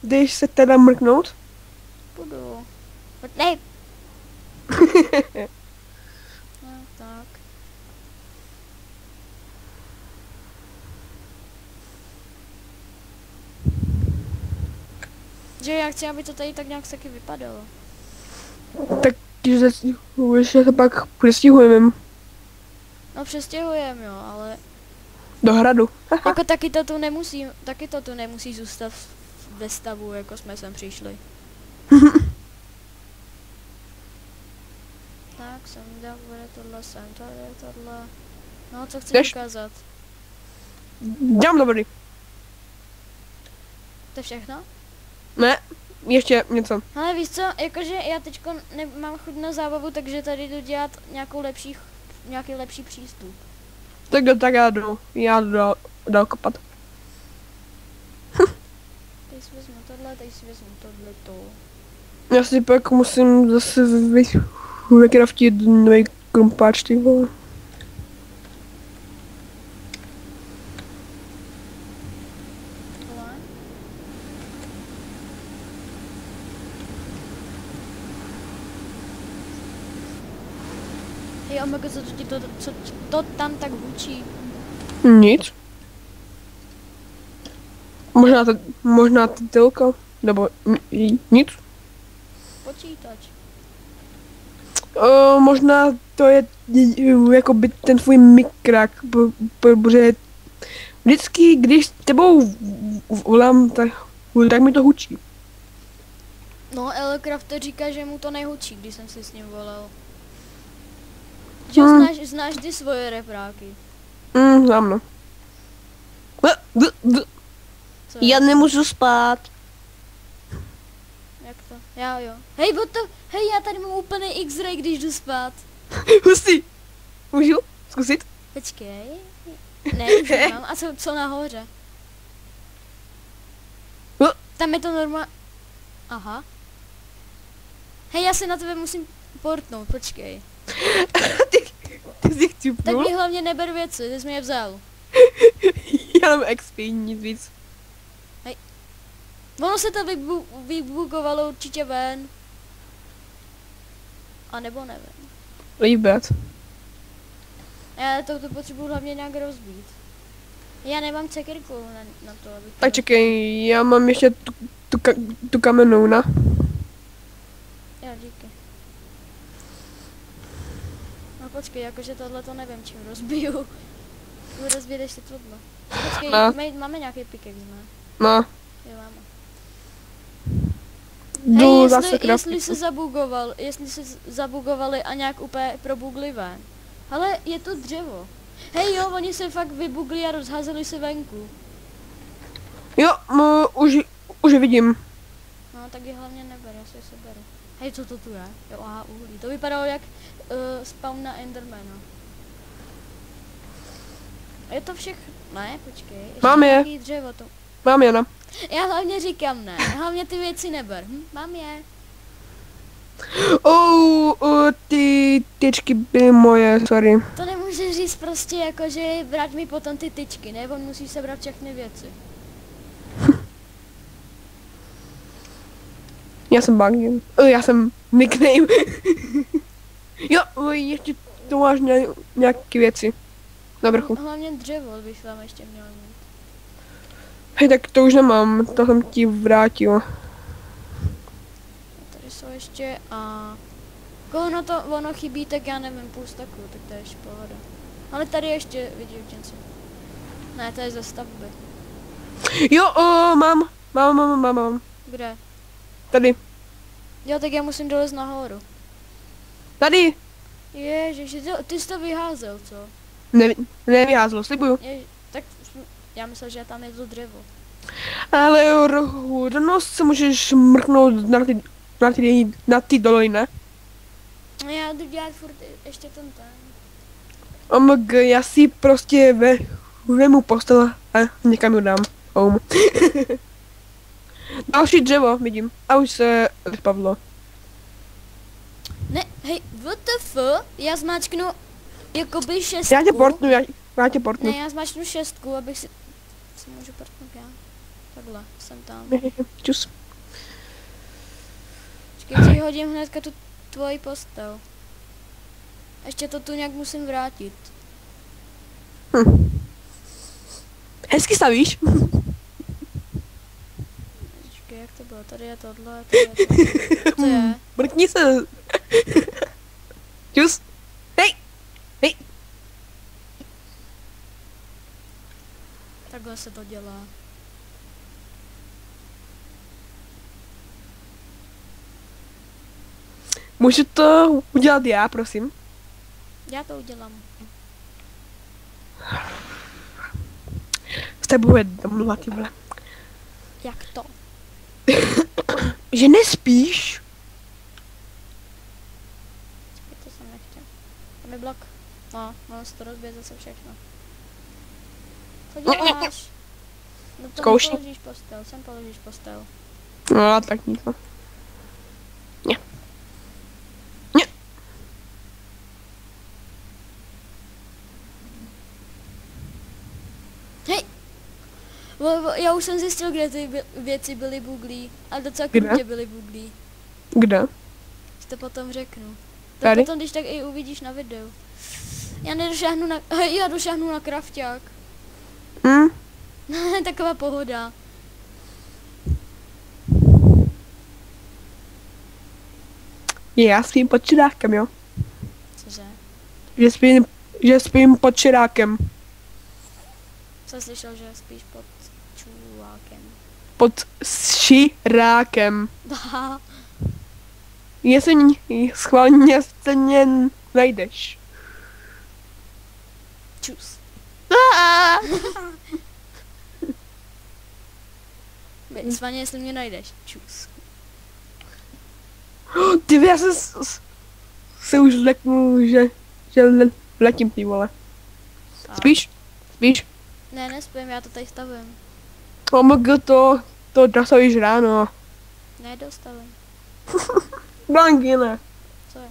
jdeš se teda mrknout? Budu. Ne. No, tak. Že já chci, aby to tady tak nějak taky vypadalo. Tak když se pak přestěhujeme No přestěhujeme, jo, ale do hradu. jako taky to tu nemusí zůstat ve stavu, jako jsme sem přišli. Tak, sem bude tohle, sem tohle. No, co chci Jdeš? ukázat? Dělám dobrý. To je všechno? Ne, ještě něco. Ale víš co, jakože já teďko nemám chuť na zábavu, takže tady jdu dělat nějaký lepší přístup. Tak já jdu dál kopat. Teď si vezmu tohle, teď si vezmu tohleto. Já si pak musím zase vykraftit nový krumpáč, ty vole. Tohle. Hej, omega, co ti to tam tak hučí? Nic. Možná tylka, nebo nic. Počítač. Možná to je jako by ten tvůj mikrák, protože vždycky, když s tebou volám, tak mi to hučí. No, Elcraft říká, že mu to nehučí, když jsem si s ním volal. Že znáš ty svoje repráky. Znám, no. Co Já je? nemůžu spát. Jak to? Já jo. Hej, já tady mám úplný X-ray, když jdu spát. Hustý. Můžu zkusit? Počkej. Ne, už nemám. A co nahoře? Tam je to normálně. Aha. Hej, já se na tebe musím portnout, počkej. Ty jsi Tak chcípnul? mi hlavně neber věci, ty jsi mi je vzal. Já mám XP, nic víc. Ono se to vybugovalo určitě ven. A nebo nevím. Líbet. Já to potřebuji hlavně nějak rozbít. Já nemám cekirku na to, abych... Tak čekej, já mám ještě tu kamennou, na. Jo, díky. No počkej, jakože tohle to nevím, čím rozbiju. Rozbídeš si tohle. Počkej, No. máme nějaký pickaxe, ne? No, Jo, máme. jdu Hej, zase jestli se zabugovali a nějak úplně probuglivé. Ale je to dřevo. Hej jo, oni se fakt vybugli a rozházeli se venku. Jo, už je vidím. No, tak je hlavně neber, já si je seberu. Hej, co to tu je? Jo, aha, uhlí. To vypadalo jak spawn na Endermana. Je to všechno? Ne, počkej. Ještě Mám je. nějaký dřevo to. Mám je, no. Já hlavně říkám ne. Hlavně ty věci neber. Mám je. Ty tyčky byly moje, sorry. To nemůžeš říct prostě jako, že brát mi potom ty tyčky, ne? On musí sebrat všechny věci. Já jsem Buggy. Já jsem nickname. Jo, ještě tu máš nějaké věci. Na vrchu. Hlavně dřevo bych vám ještě měl mít. Hej, tak to už nemám, to jsem ti vrátil. Tady jsou ještě a... Ono chybí, tak já nevím, půl staku, tak to je ještě pohoda. Ale tady ještě vidím něco. Ne, to je ze stavby. Jo, mám. Kde? Tady. Jo, tak já musím dolez nahoru. Tady. Ježiš, ty jsi to vyházel, co? Nevyházlo, slibuju. Tak já myslel, že tam je to dřevo. Ale rovnou se můžeš mrknout na ty doly, ne? No já jdu dělat furt ještě ten. OMG, já si prostě vemu postel a někam ji dám. Home. Další dřevo, vidím. A už se vypavlo. Ne, hej, WTF, já zmáčknu jakoby 6. Já tě portnu. Ne, já zmáčknu 6, abych si můžu portnout já. Takhle, jsem tam. Čus. Počkej, ti hodím hnedka tu tvoji postel. Ještě to tu nějak musím vrátit. Hezky stavíš. Počkej, jak to bylo? Tady je tohle, tady je tohle. Co je? Mrkni se. Čus. Hej. Hej. Takhle se to dělá. Můžu to udělat já, prosím? Já to udělám. S tebou je domluva, ty vole. Jak to? Že nespíš? To jsem nechtěl. Tam je blok. No, mám si to rozbít zase všechno. Co děláš? No to Zkoušej. položíš postel, sem položíš postel. No, tak nic. Ne. Ne. Hej! Já už jsem zjistil, kde ty věci byly buglí. A docela Kde? krutě byly buglí. Kde? Si to potom řeknu. To Tady? potom, když tak i uvidíš na videu. Já nedošáhnu na... Já došáhnu na krafťák. Taková pohoda. Já spím pod čirákem, jo? Cože? Že spím pod čirákem. Jsem slyšel, že spíš pod čulákem. Pod širákem. Aha. Jestli schválně se mě najdeš. Čus. Svaně, jestli mě najdeš. Čus. Ty já se už leknu, že letím, ty vole. Spíš? Spíš? Ne, nespím, já to tady stavím. OMG, to dostavíš ráno. Ne, dostavím. Blanky, ne. Co je?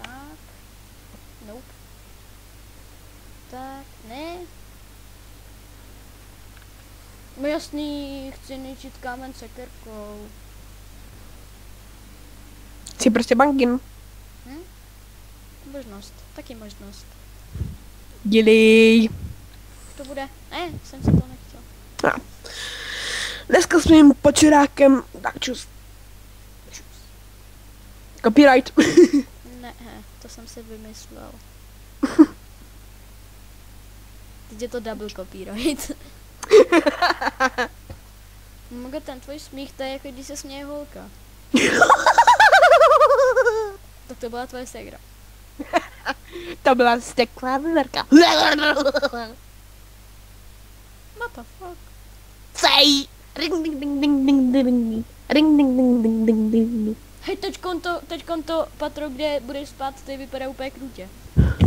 Tak. Nope. Tak, ne. No jasný, chci ničit kámen sekerkou. Jsi prostě bankin. Možnost, taky možnost. Dělej. To bude? Ne, jsem si to nechtěl. No. Dneska s mým počerákem, tak čus. Copyright. Ne, to jsem si vymyslel. Teď je to double copyright. Moga, ten tvůj smích, to je jako když se směje holka. Tak to byla tvoje ségra. To byla steklá vyverka. What the fuck? Say. Ring ding ding ding ding ding. Ring ding ding ding ding ding. Hej, teďkon to patro, kde budeš spát, to vypadá úplně krutě.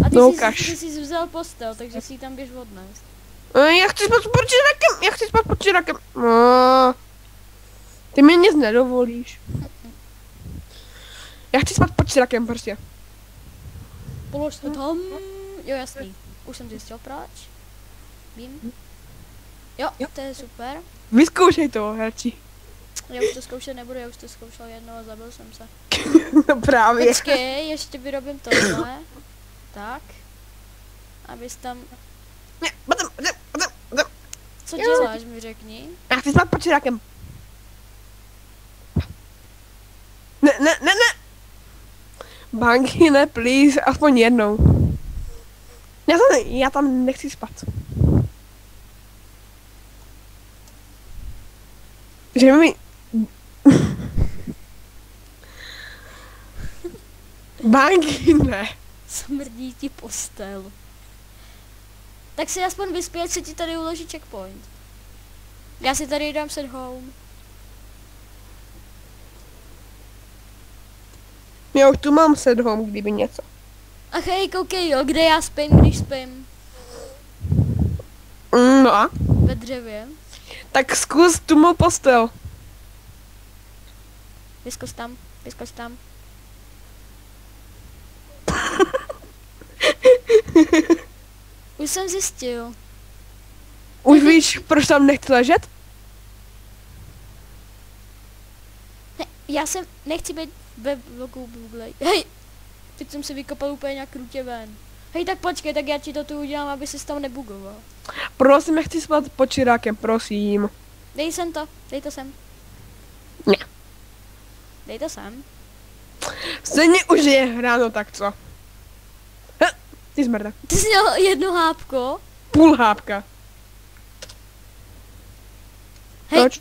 A ty, No, ty jsi vzal postel, takže si ji tam běž odnést. Já chci spát pod čirákem, já chci spát pod čirákem. No. Ty mi nic nedovolíš. Já chci spát pod čirákem prostě. Polož to tam. Jo, jasný. Už jsem zjistil proč. Vím. Jo, to je super. Vyzkoušej to, herči. Já už to zkoušet nebudu, já už to zkoušel jednou a zabil jsem se. No právě. Počkej, ještě vyrobím tohle. Tak. Abys tam... Co děláš, mi řekni? Já chci spát pod čirákem. Ne. Banky, ne, please, aspoň jednou. Já tam nechci spát. Že mi... Banky, ne. Smrdí ti postel. Tak si aspoň vyspí, ať se ti tady uloží checkpoint. Já si tady dám set home. Já už tu mám set home, kdyby něco. Ach hej, koukej jo, kde já spím, když spím. No a? Ve dřevě. Tak zkus tu mou postel. Vyskoč tam, vyskoč tam. Už jsem zjistil. Už víš, proč tam nechci ležet? Ne, já jsem, nechci být ve vlogu Google. Hej, teď jsem si vykopal úplně nějak krutě ven. Hej, tak počkej, tak já ti to tu udělám, aby se tam nebugoval. Prosím, nechci spát pod čirákem, prosím. Dej sem to, dej to sem. Ne. Dej to sem. Stejně už je ráno, tak co? Ty smrda. Ty jsi měl jedno hápko. Půl hápka. Hej, Proč?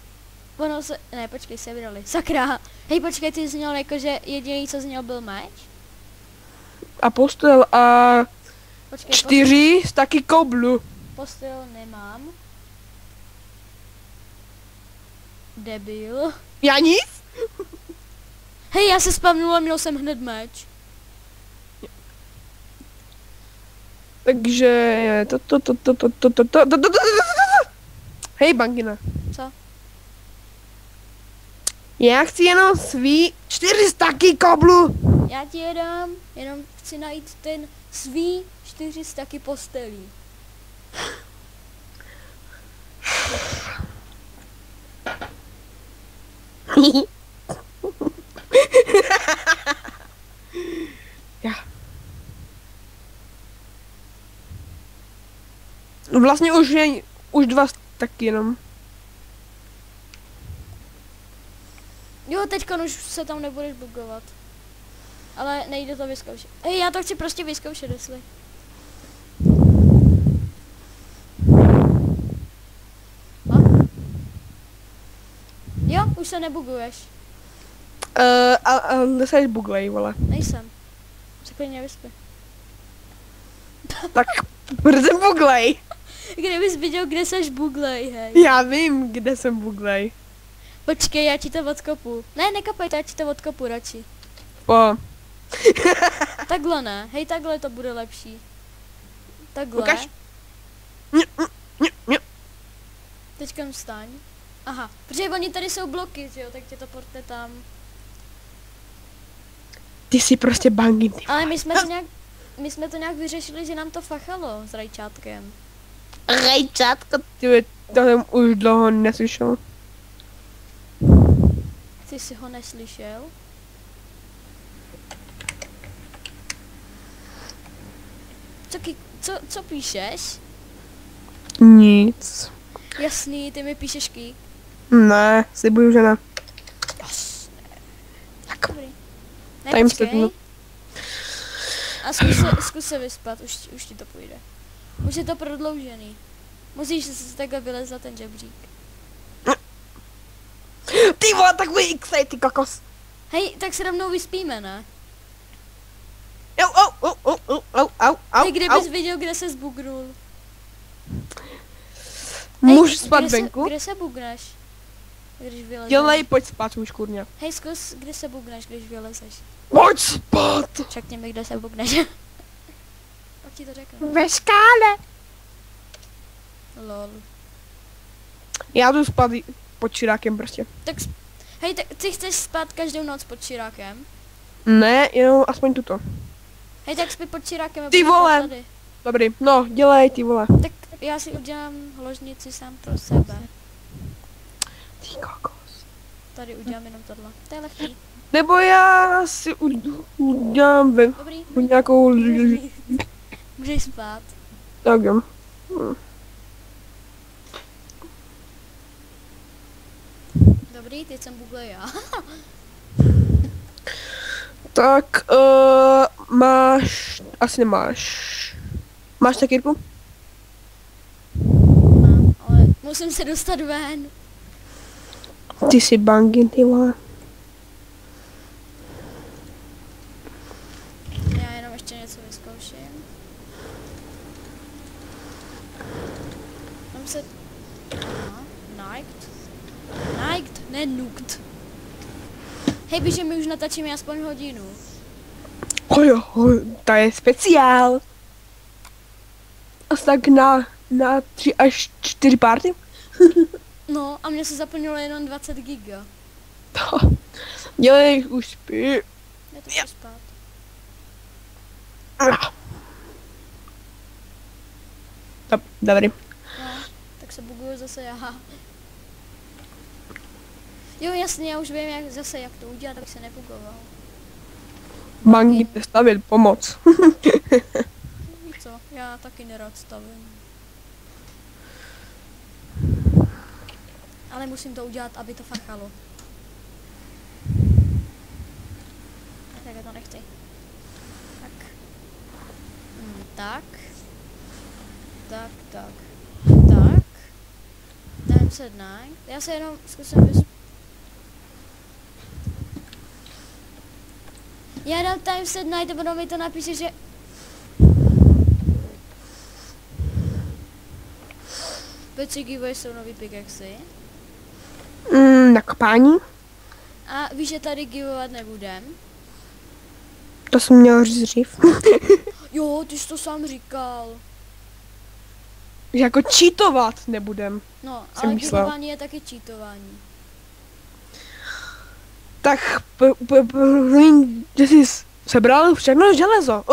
ono se, ne, počkej, sebrali. Sakra. Hej, počkej, ty jsi měl jakože jediný, co jsi měl, byl meč? A postel a Počkej, 4 z taky koblu. postel nemám. Debil. Já nic? Hej, já se spavnul a měl jsem hned meč. Takže hej, Bangina. Co? Já chci jenom svý 4 staky koblu. Já ti je dám, jenom chci najít ten svý 4 staky postelí. Já. Vlastně už 2 staky jenom. Jo, teďka už se tam nebudeš bugovat. Ale nejde to vyzkoušet. Hej, já to chci prostě vyzkoušet, jestli. Jo, už se nebuguješ. Ale jsi buglej, vole. Nejsem. Se klidně vyspí. Tak brzy buglej. Kdybys viděl, kde seš buglej, hej. Já vím, kde jsem buglej. Počkej, já ti to odkopu. Ne, nekopej to, já ti to odkopu radši. Po. Takhle ne, hej, takhle to bude lepší. Takhle. Ukaž. Teďka vstaň. Aha, protože oni tady jsou bloky, že jo, tak tě to porte tam. Ty jsi prostě bangin. Ale my jsme to nějak vyřešili, že nám to fachalo s rajčátkem. Rajčátko, ty, to jsem už dlouho neslyšel. Ty jsi ho neslyšel? Co píšeš? Nic. Jasný, ty mi píšeš kýk. Ne, slibuju, že ne. Dobrý. Ne, Time počkej. setnu. A zkus se vyspat, už ti to půjde. Už je to prodloužený. Musíš se takhle vylez za ten žebřík. Ty vole, takový XA, ty kokos. Hej, tak se rovnou vyspíme, ne? Au, Ty kdybys viděl, kde se zbugnul. Můžu spát venku? Kde se bugneš? Když vylezeš? Dělej, pojď spát už, kurňa. Hej, zkus, kde se bugneš, když vylezeš. Pojď spát! Řekni mi, kde se bugneš. Pak ti to řeknu. Ve skále. Lol. Já jdu spát pod čirákem prostě. Tak, hej, tak ty chceš spát každou noc pod čirákem? Ne, jenom aspoň tuto. Hej, tak spí pod čirákem a Ty budu vole. spát tady. Dobrý, no, dělej, ty vole. Tak já si udělám ložnici sám pro sebe. Ty kokos. Tady udělám jenom tohle. To je lehký. Nebo já si udělám Dobrý. nějakou... Můžeš spát. Tak jo. Dobrý, teď jsem bugle já. Tak, máš, asi nemáš. Máš takírku? Mám, ale musím se dostat ven. Ty jsi bangin, ty vole. Já jenom ještě něco vyzkouším. Tam se... Aha, Niked? Niked, ne nuked. Hej, víš, že my už natáčíme aspoň hodinu. Jo, to je speciál. Asi tak na 3 až 4 party. No, a mně se zaplnilo jenom 20 giga. Dělej, už spí. Já to chci spát. Dobrý. No, tak se buguju zase já. Jo, jasně, já už vím, jak to udělat, tak se nebugoval. Bangin stavil pomoc. Víš co, já taky nerad stavím. Ale musím to udělat, aby to fachalo. Tak já to nechci. Tak. Tak. Tak, tak. Tak. Dám se dnej. Já se jenom zkusím Já dám time set night a potom mi to napíše, že... Petři giveaway jsou nový pickaxy. Na kopání? A víš, že tady giveovat nebudem? To jsem měl říct dřív. Jo, ty jsi to sám říkal. Že jako cheatovat nebudem. No, Jsem ale myslel. giveování je taky cheatování. Tak, že jsi sebral všechno železo.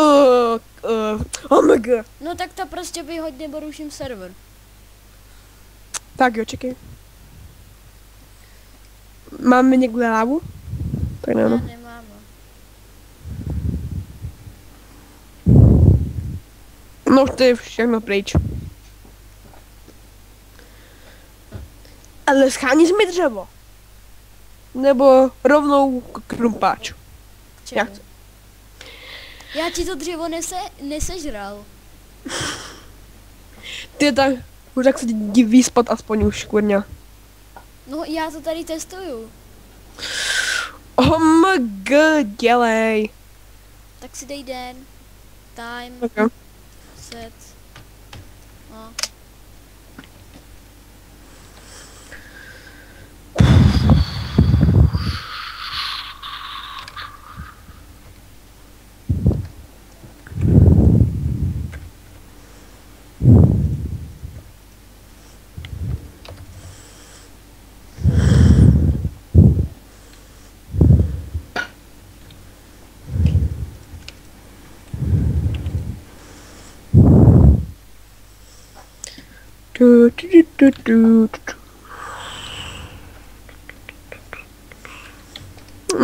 OMG. No tak to prostě vyhoď nebo ruším server. Tak jo, čekej. Máme někde lávu? Tak ne, Ne, no. nemám. No, to je všechno pryč. Ale scháníš mi dřevo. Nebo rovnou krumpáč. Čemu? Jak? Já ti to dřevo nesežral. Ty tak se jdi vyspat aspoň už, kurňa. No já to tady testuju. OMG, dělej. Tak si dej den. Time. Okay. Set. No.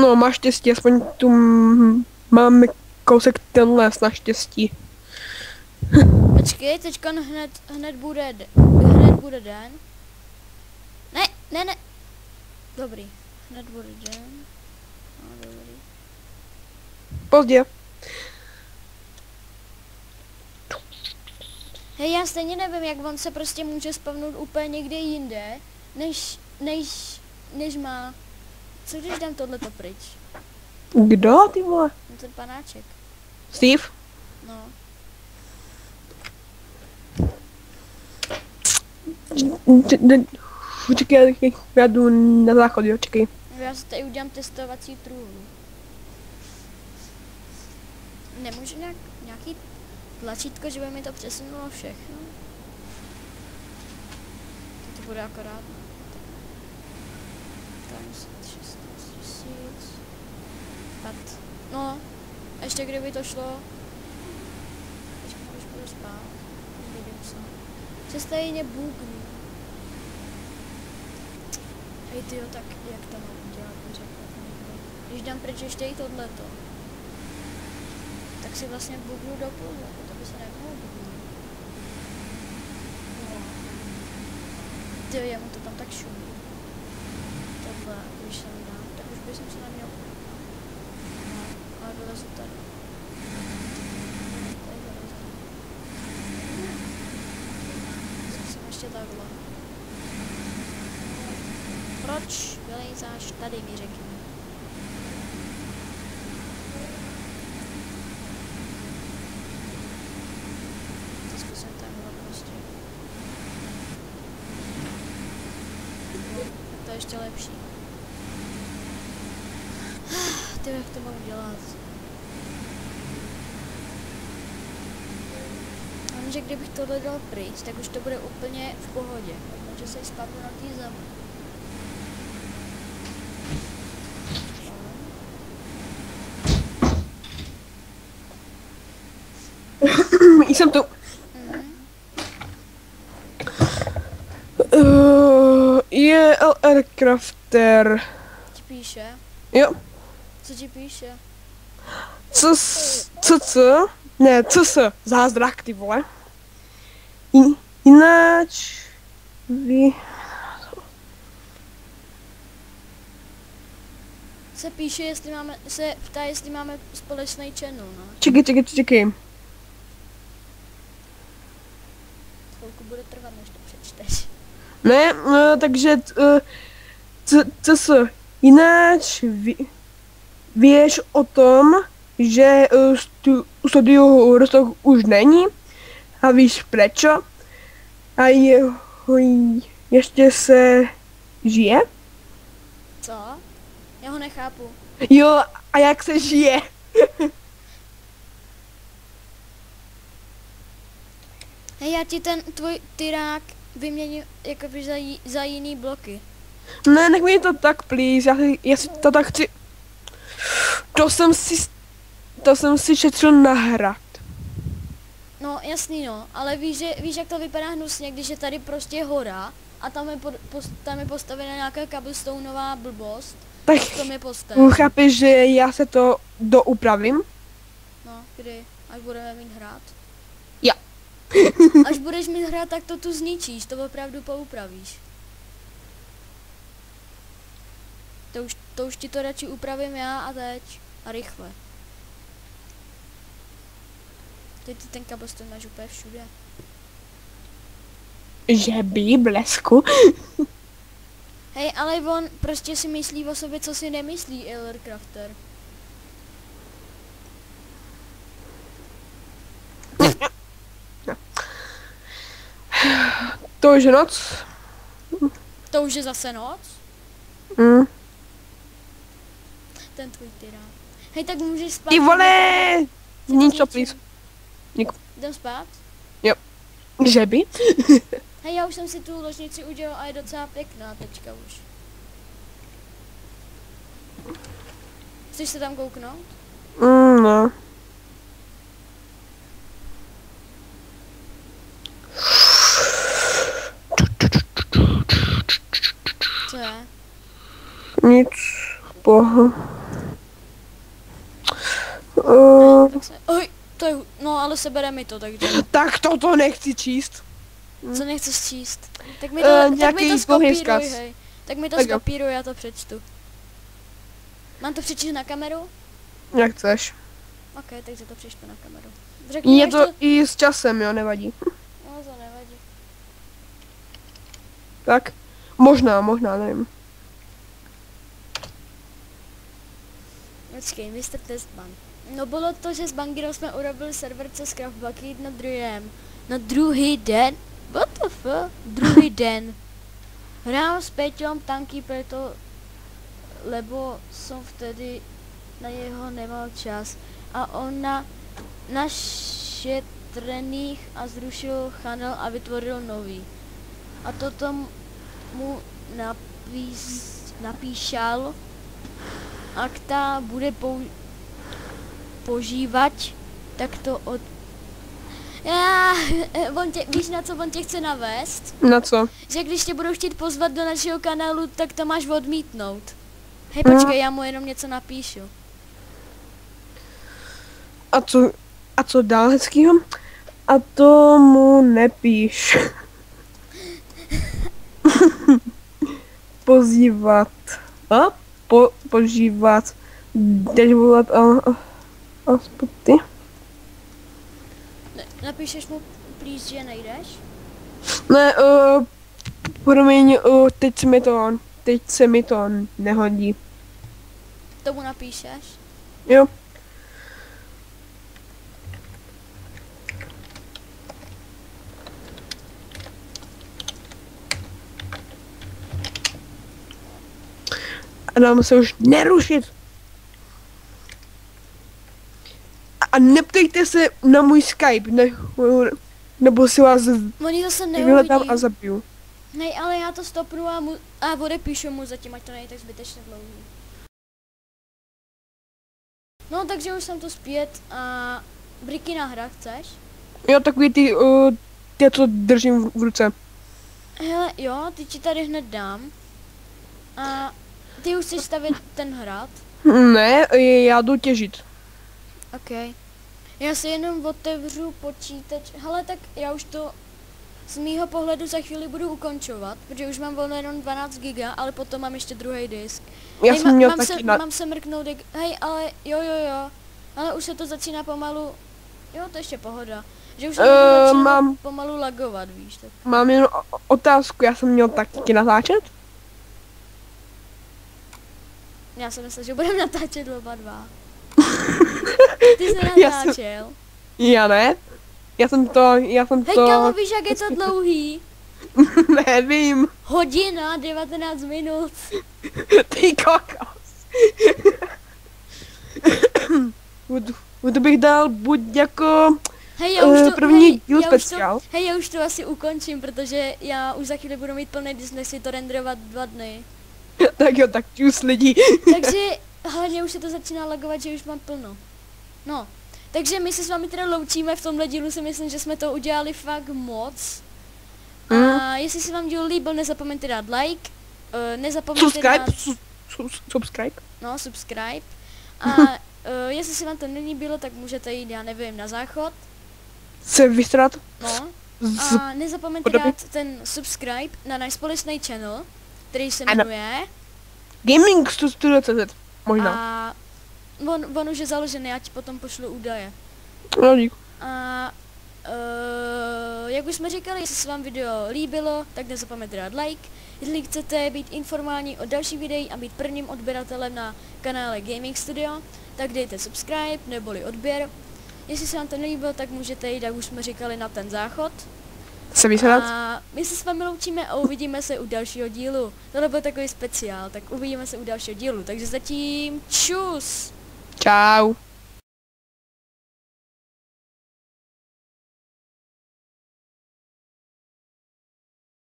No, máš štěstí, aspoň tu máme kousek ten les, naštěstí. Počkej, teďka hned bude den. Ne. Dobrý. Hned bude den. No, dobrý. Pozdě. Hej, já stejně nevím, jak on se prostě může spavnout úplně někde jinde, než má. Co když dám tohleto pryč? Kdo, ty vole? No ten panáček. Steve? No. Čekaj, já jdu na záchod, jo, čekej. Já si tady udělám testovací trůnu. Nemůžu nějaký tlačítko, že by mi to přesunulo všechno? To bude akorát. Tam 16 000. Pat. No, ještě kdyby to šlo. Počkej, už budu spát. Vidím se. Se stejně bugnu. Hej tyjo, tak jak to mám udělat, neřekla to nikdo. Když dám pryč ještě i tohleto, tak si vlastně bugnu do půl, jako to by se nemohlo bugnout. No. Tyjo, jemu to tam tak šumí. Tohle, když jsem dám, tak už bych se neměl. No, a Já dolezu tady. Tady dolezu. Zkusím ještě takhle. Proč vylejzáš tady, mi řekni. To zkusím takhle prostě. Tak to je ještě lepší. Ty, jak to mám dělat? Mám, že kdybych tohle dal pryč, tak už to bude úplně v pohodě. Takže se spadnu na té zemi. Jsem tu. Je LR Crafter. Ti píše? Jo. Co ti píše? Co? Ne, co? Zázrak, ty vole. Jináč... Vy... Se píše, jestli máme, se ptá, jestli máme společný channel, no. Čekej. Chvilku bude trvat, než to přečteš. Ne, takže... Co? Jináč... Víš o tom, že studio Rostock už není? A víš prečo? A ještě se žije? Co? Já ho nechápu. Jo, a jak se žije? Hej, já ti ten tvůj tyrák vyměním jakoby za jiný bloky. Ne, nech mi to tak, please, já si to tak chci... To jsem si šetřil nahrát. No, jasný no, ale víš, jak to vypadá hnusně, když je tady prostě hora a tam je postavená nějaká cobblestoneová blbost. Tak To mi postav. chápeš, že já se to doupravím? No, kdy? Až budeme mít hrát? Jo. Až budeš mít hrát, tak to tu zničíš, to opravdu poupravíš. To už ti to radši upravím já a teď. A rychle. Teď ty ten cobblestone máš úplně všude. Že by, blesku. Hej, ale on prostě si myslí o sobě, co si nemyslí, LR Crafter. To už je noc. To už je zase noc? Mm. Ten tvůj tyrák. Hej, tak můžeš spát. Ty vole! Nic to, please. Jdem spát? Že by? Hej, já už jsem si tu ložnici udělal a je docela pěkná teďka už. Chceš se tam kouknout? No. Co je? Nic. Boha. Tak se... Oj, to je... No, ale sebere mi to, takže... Tak toto nechci číst. Co nechceš číst? Tak mi to, tak mi to skopíruj, hej. Tak mi to skopíruj, já to přečtu. Mám to přečíst na kameru? Jak chceš. Ok, takže to přečtu na kameru. Řekni, Je to i s časem, jo, nevadí. No, to nevadí. Tak, možná, nevím. Počkej, Mr. Testman. No bylo to, že s Bangirou jsme urobili server přes Craft Bucket na druhý den. What the fuck? Druhý den. Hrám s Peťom tanky preto, lebo som vtedy na jeho nemal čas. A on na našetrených a zrušil channel a vytvoril nový. A toto mu napíšal, ak ta bude požívať, tak to od... Víš, na co on tě chce navést? Na co? Že když tě budou chtít pozvat do našeho kanálu, tak to máš odmítnout. Hej, počkej, já mu jenom něco napíšu. A co dál hezkýho? A to mu nepíš. Pozývat. A? Požívat. Jdeš volat a... aspoň ty. Napíšeš mu, please, že nejdeš? Ne, promiň, teď se mi to nehodí. Tomu napíšeš? Jo. A dám se už nerušit. A neptejte se na můj Skype, nebo si vás Oni zase vyhledám neuvidí. a zabiju. Nej, ale já to stopnu a odepíšu mu zatím, ať to není tak zbytečně dlouhý. No, takže už jsem to zpět a briky na hra chceš? Jo, takový ty, ty, co držím v ruce. Hele, jo, ty ti tady hned dám. A ty už chceš stavět ten hrad? Ne, já jdu těžit. OK. Já si jenom otevřu počítač. Hele, tak já už to z mýho pohledu za chvíli budu ukončovat, protože už mám volno jenom 12 giga, ale potom mám ještě druhý disk. Já Hej, jsem měl mám taky se, mám se mrknout, hej, ale jo, ale už se to začíná pomalu, jo, to ještě pohoda, že už se to začíná pomalu lagovat, víš, tak. Mám jen otázku, já jsem měl taky natáčet? Já jsem myslel, že budeme natáčet oba dva. Ty jsi natáčel. Já ne. Já jsem Hej, kámo, víš, jak je to dlouhý? Nevím. Hodina, 19 minut. Ty kokos. To bych dal buď jako hej, já už to, první díl speciál. Hej, já už to asi ukončím, protože já už za chvíli budu mít plný disk, než si to renderovat 2 dny. Tak jo, tak čus lidi. Takže hlavně už se to začíná lagovat, že už mám plno. No, takže my se s vámi teda loučíme, v tomhle dílu si myslím, že jsme to udělali fakt moc. A jestli se vám díl líbil, nezapomeňte dát like, nezapomeňte dát... Subscribe. No, subscribe. A jestli se vám to nelíbilo, tak můžete jít, já nevím, na záchod. Se vystrat. No. A nezapomeňte dát ten subscribe na náš společný channel, který se jmenuje... Gaming Studio.cz. Možná. A on už je založený, já ti potom pošlu údaje. No, dík. A jak už jsme říkali, jestli se vám video líbilo, tak nezapomeňte dát like. Jestli chcete být informální o dalších videích a být prvním odběratelem na kanále Gaming Studio, tak dejte subscribe neboli odběr. Jestli se vám to nelíbilo, tak můžete jít, jak už jsme říkali, na ten záchod. Se vysrat. A my se s vámi loučíme a uvidíme se u dalšího dílu. Tohle byl takový speciál, tak uvidíme se u dalšího dílu. Takže zatím čus! Čau.